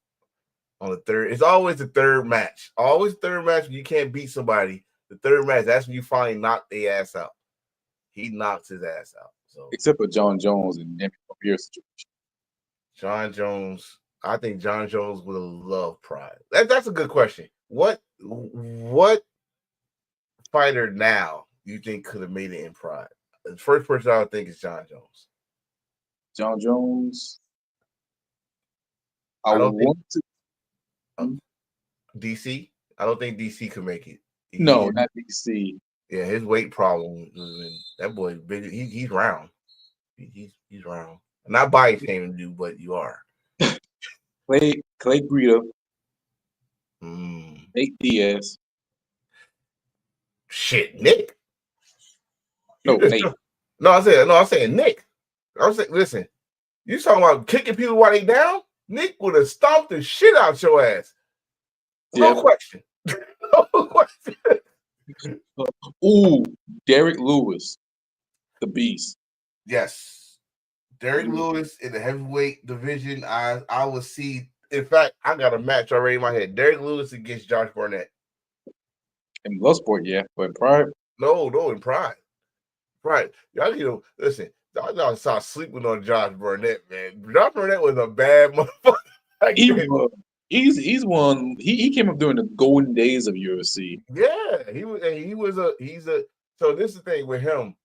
on the third. It's always the third match. Always third match when you can't beat somebody. The third match, that's when you finally knock their ass out. He knocks his ass out. So except for John Jones and Damian Pierce situation. John Jones, I think John Jones would have loved Pride. That's a good question. What fighter now you think could have made it in Pride? The first person I would think is John Jones. John Jones. I don't think DC. I don't think DC could make it. No, not DC. Yeah, his weight problem. That boy big. He's round. He's round. Not body shaming you, but you are. Clay Guida. Nate Diaz. Shit, Nick. No, Nate. No, I'm saying Nick. I'm saying, listen, you talking about kicking people while they down? Nick would have stomped the shit out your ass. No question. No question. Ooh, Derek Lewis, the beast. Yes. Derek Lewis in the heavyweight division. I will see. In fact, I got a match already in my head. Derek Lewis against Josh Barnett. In Bloodsport, yeah, but in Pride? No, in Pride. Right. Y'all listen, y'all start sleeping on Josh Barnett, man. Josh Barnett was a bad motherfucker. He's one. He came up during the golden days of UFC. Yeah, so this is the thing with him,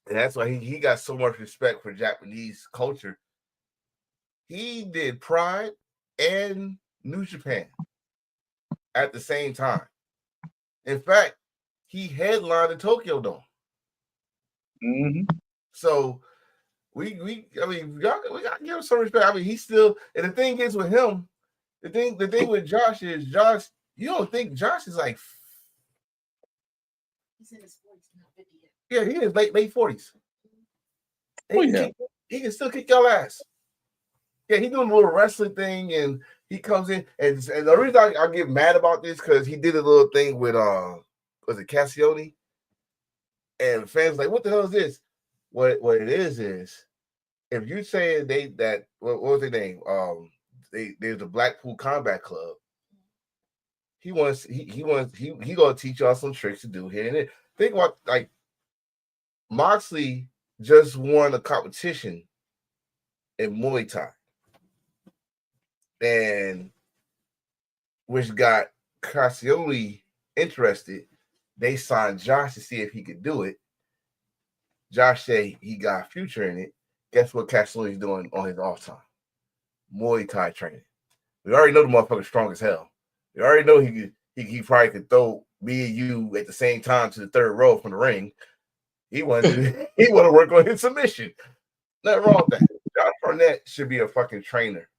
and that's why he got so much respect for Japanese culture. He did Pride and New Japan at the same time. In fact, he headlined the Tokyo Dome. Mm-hmm. So we gotta give him some respect. I mean, he's still, and the thing is with him, the thing with Josh is you don't think Josh is like, he's in his 40s, not 50 yet. Yeah, he is late 40s. He can still kick your ass. Yeah, he doing a little wrestling thing, and he comes in, and the reason I get mad about this because he did a little thing with was it Cassioni? And fans like, what the hell is this? What it is if you say what was their name? There's a Blackpool Combat Club. He gonna teach y'all some tricks to do here and there. Think about like Moxley just won a competition in Muay Thai, and which got Cassioli interested. They signed Josh to see if he could do it. Josh said he got a future in it. Guess what Cassioli's doing on his off time? Muay Thai training. We already know the motherfucker's strong as hell. We already know he probably could throw me and you at the same time to the third row from the ring. He want to work on his submission. Nothing wrong with that. Josh Barnett should be a fucking trainer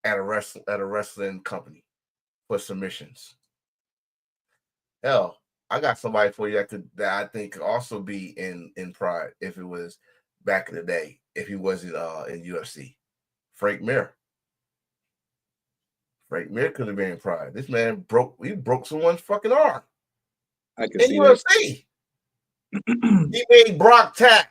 at a wrestling company for submissions. Hell, I got somebody for you that I think could also be in Pride if it was back in the day, if he wasn't in UFC. Frank Mir. Frank Mir could have been in Pride. This man broke someone's fucking arm. I can in see that. UFC. He made Brock tap.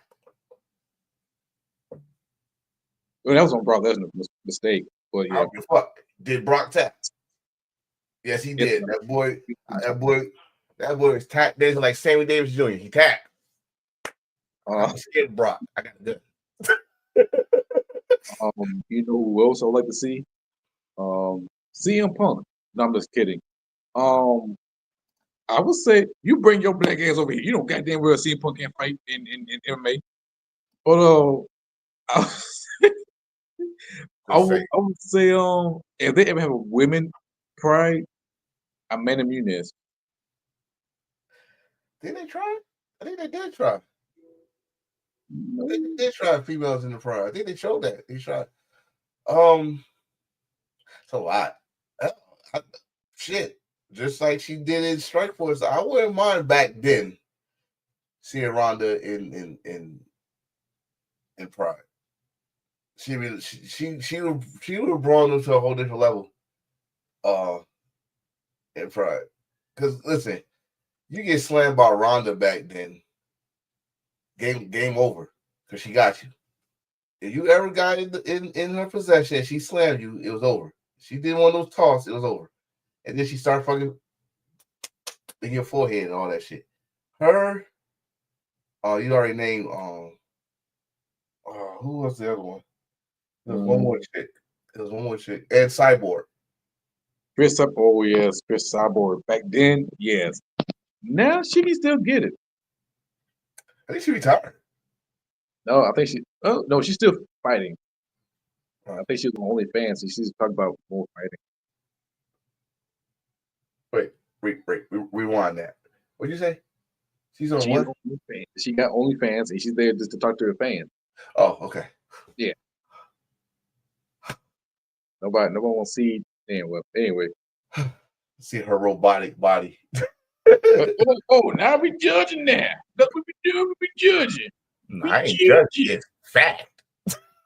Well, that was on Brock Lesnar's mistake, but I yeah, don't give a fuck. Did Brock tap? Yes, he Yes, did. That boy is tap dancing like Sammy Davis Jr. He tapped. I'm scared of Brock. I got to do. you know who else I would like to see? CM Punk. No, I'm just kidding. I would say you bring your black ass over here. You don't goddamn well CM Punk can't fight in MMA. But I would say if they ever have a women pride, Amanda Nunes. Did they try? I think they did try. They did try females in the pride. I think they showed that. They tried. It's a lot. Shit. Just like she did in Strikeforce. I wouldn't mind back then seeing Ronda in Pride. She would have brought them to a whole different level. In Pride. Because listen, you get slammed by Ronda back then. Game over. Because she got you. If you ever got in her possession, she slammed you, it was over. She did one of those toss, it was over. And then she started fucking in your forehead and all that shit. Her, you already named who was the other one? There was one more chick. And Cyborg. Chris Cyborg. Back then, yes. Now she can still get it. I think she retired. No, I think she's still fighting. I think she was on OnlyFans, so she's talking about more fighting. Wait, rewind that. What'd you say? She's on what? She got OnlyFans, and she's there just to talk to her fans. Oh, okay. Yeah. Nobody wants to see. Anyway. See her robotic body. Now we judging now. That's what we do. We judging. I ain't judging. It's fact.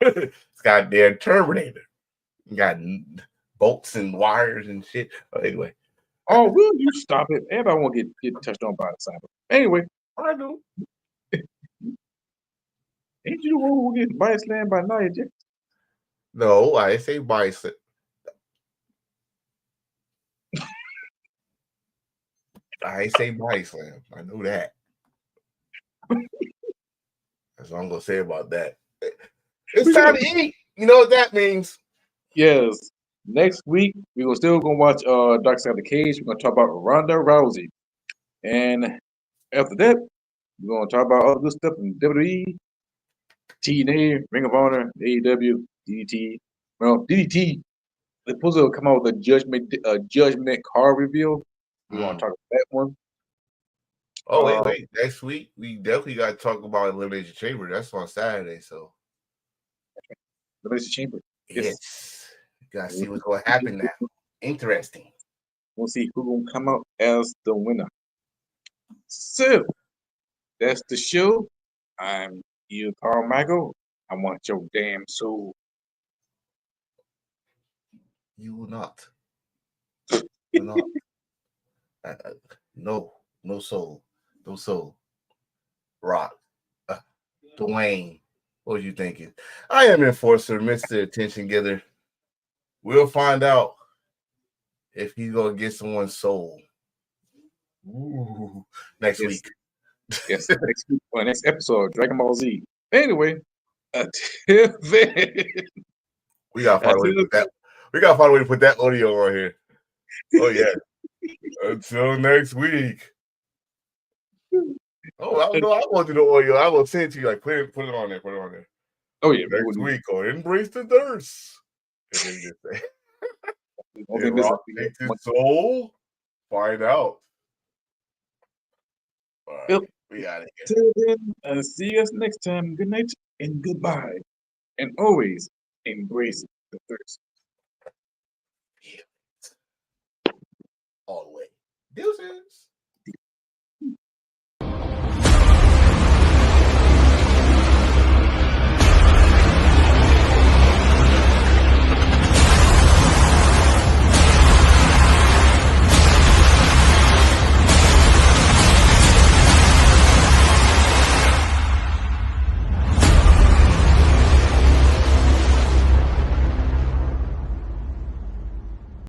It's goddamn Terminator. You got bolts and wires and shit. Anyway. Oh, will you stop it? Everybody want to get touched on by the cyber. Anyway, I do. Ain't you the one who gets body slammed by Nia Jax? No, I say body slam. I ain't say body slam. I know that. That's what I'm gonna say about that. It's time to eat. You know what that means? Yes. Next week we're still gonna watch Dark Side of the Cage. We're gonna talk about Ronda Rousey, and after that we're gonna talk about all the good stuff in WWE, TNA, Ring of Honor, AEW, DDT. Well, DDT. They're supposed to come out with a judgment card reveal. We want to talk about that one. Oh, wait. Next week, we definitely got to talk about Elimination Chamber. That's on Saturday, so. Elimination Chamber. Yes. You got to see what's going to happen now. Interesting. We'll see who's going to come out as the winner. So, that's the show. I'm Ian Carmichael. I want your damn soul. You will not. You will not. No soul. No soul. Rock. Dwayne. What was you thinking? I am Enforcer, Mr. Attention Getter. We'll find out if he's going to get someone's soul. Ooh. Next week. Yes, next week or next episode of Dragon Ball Z. Anyway, until then. We gotta find a way to put that. We gotta find a way to put that audio on here. Oh yeah. Until next week. Oh, I don't know. I want to do the audio. I will send it to you. Like put it on there. Put it on there. Oh yeah. Next week on Embrace the Thirst. And then you just say, Rock takes his soul. Find out. All right. We got it. Till then, see us next time. Good night and goodbye. And always embrace the thirst. All the way. Deuces.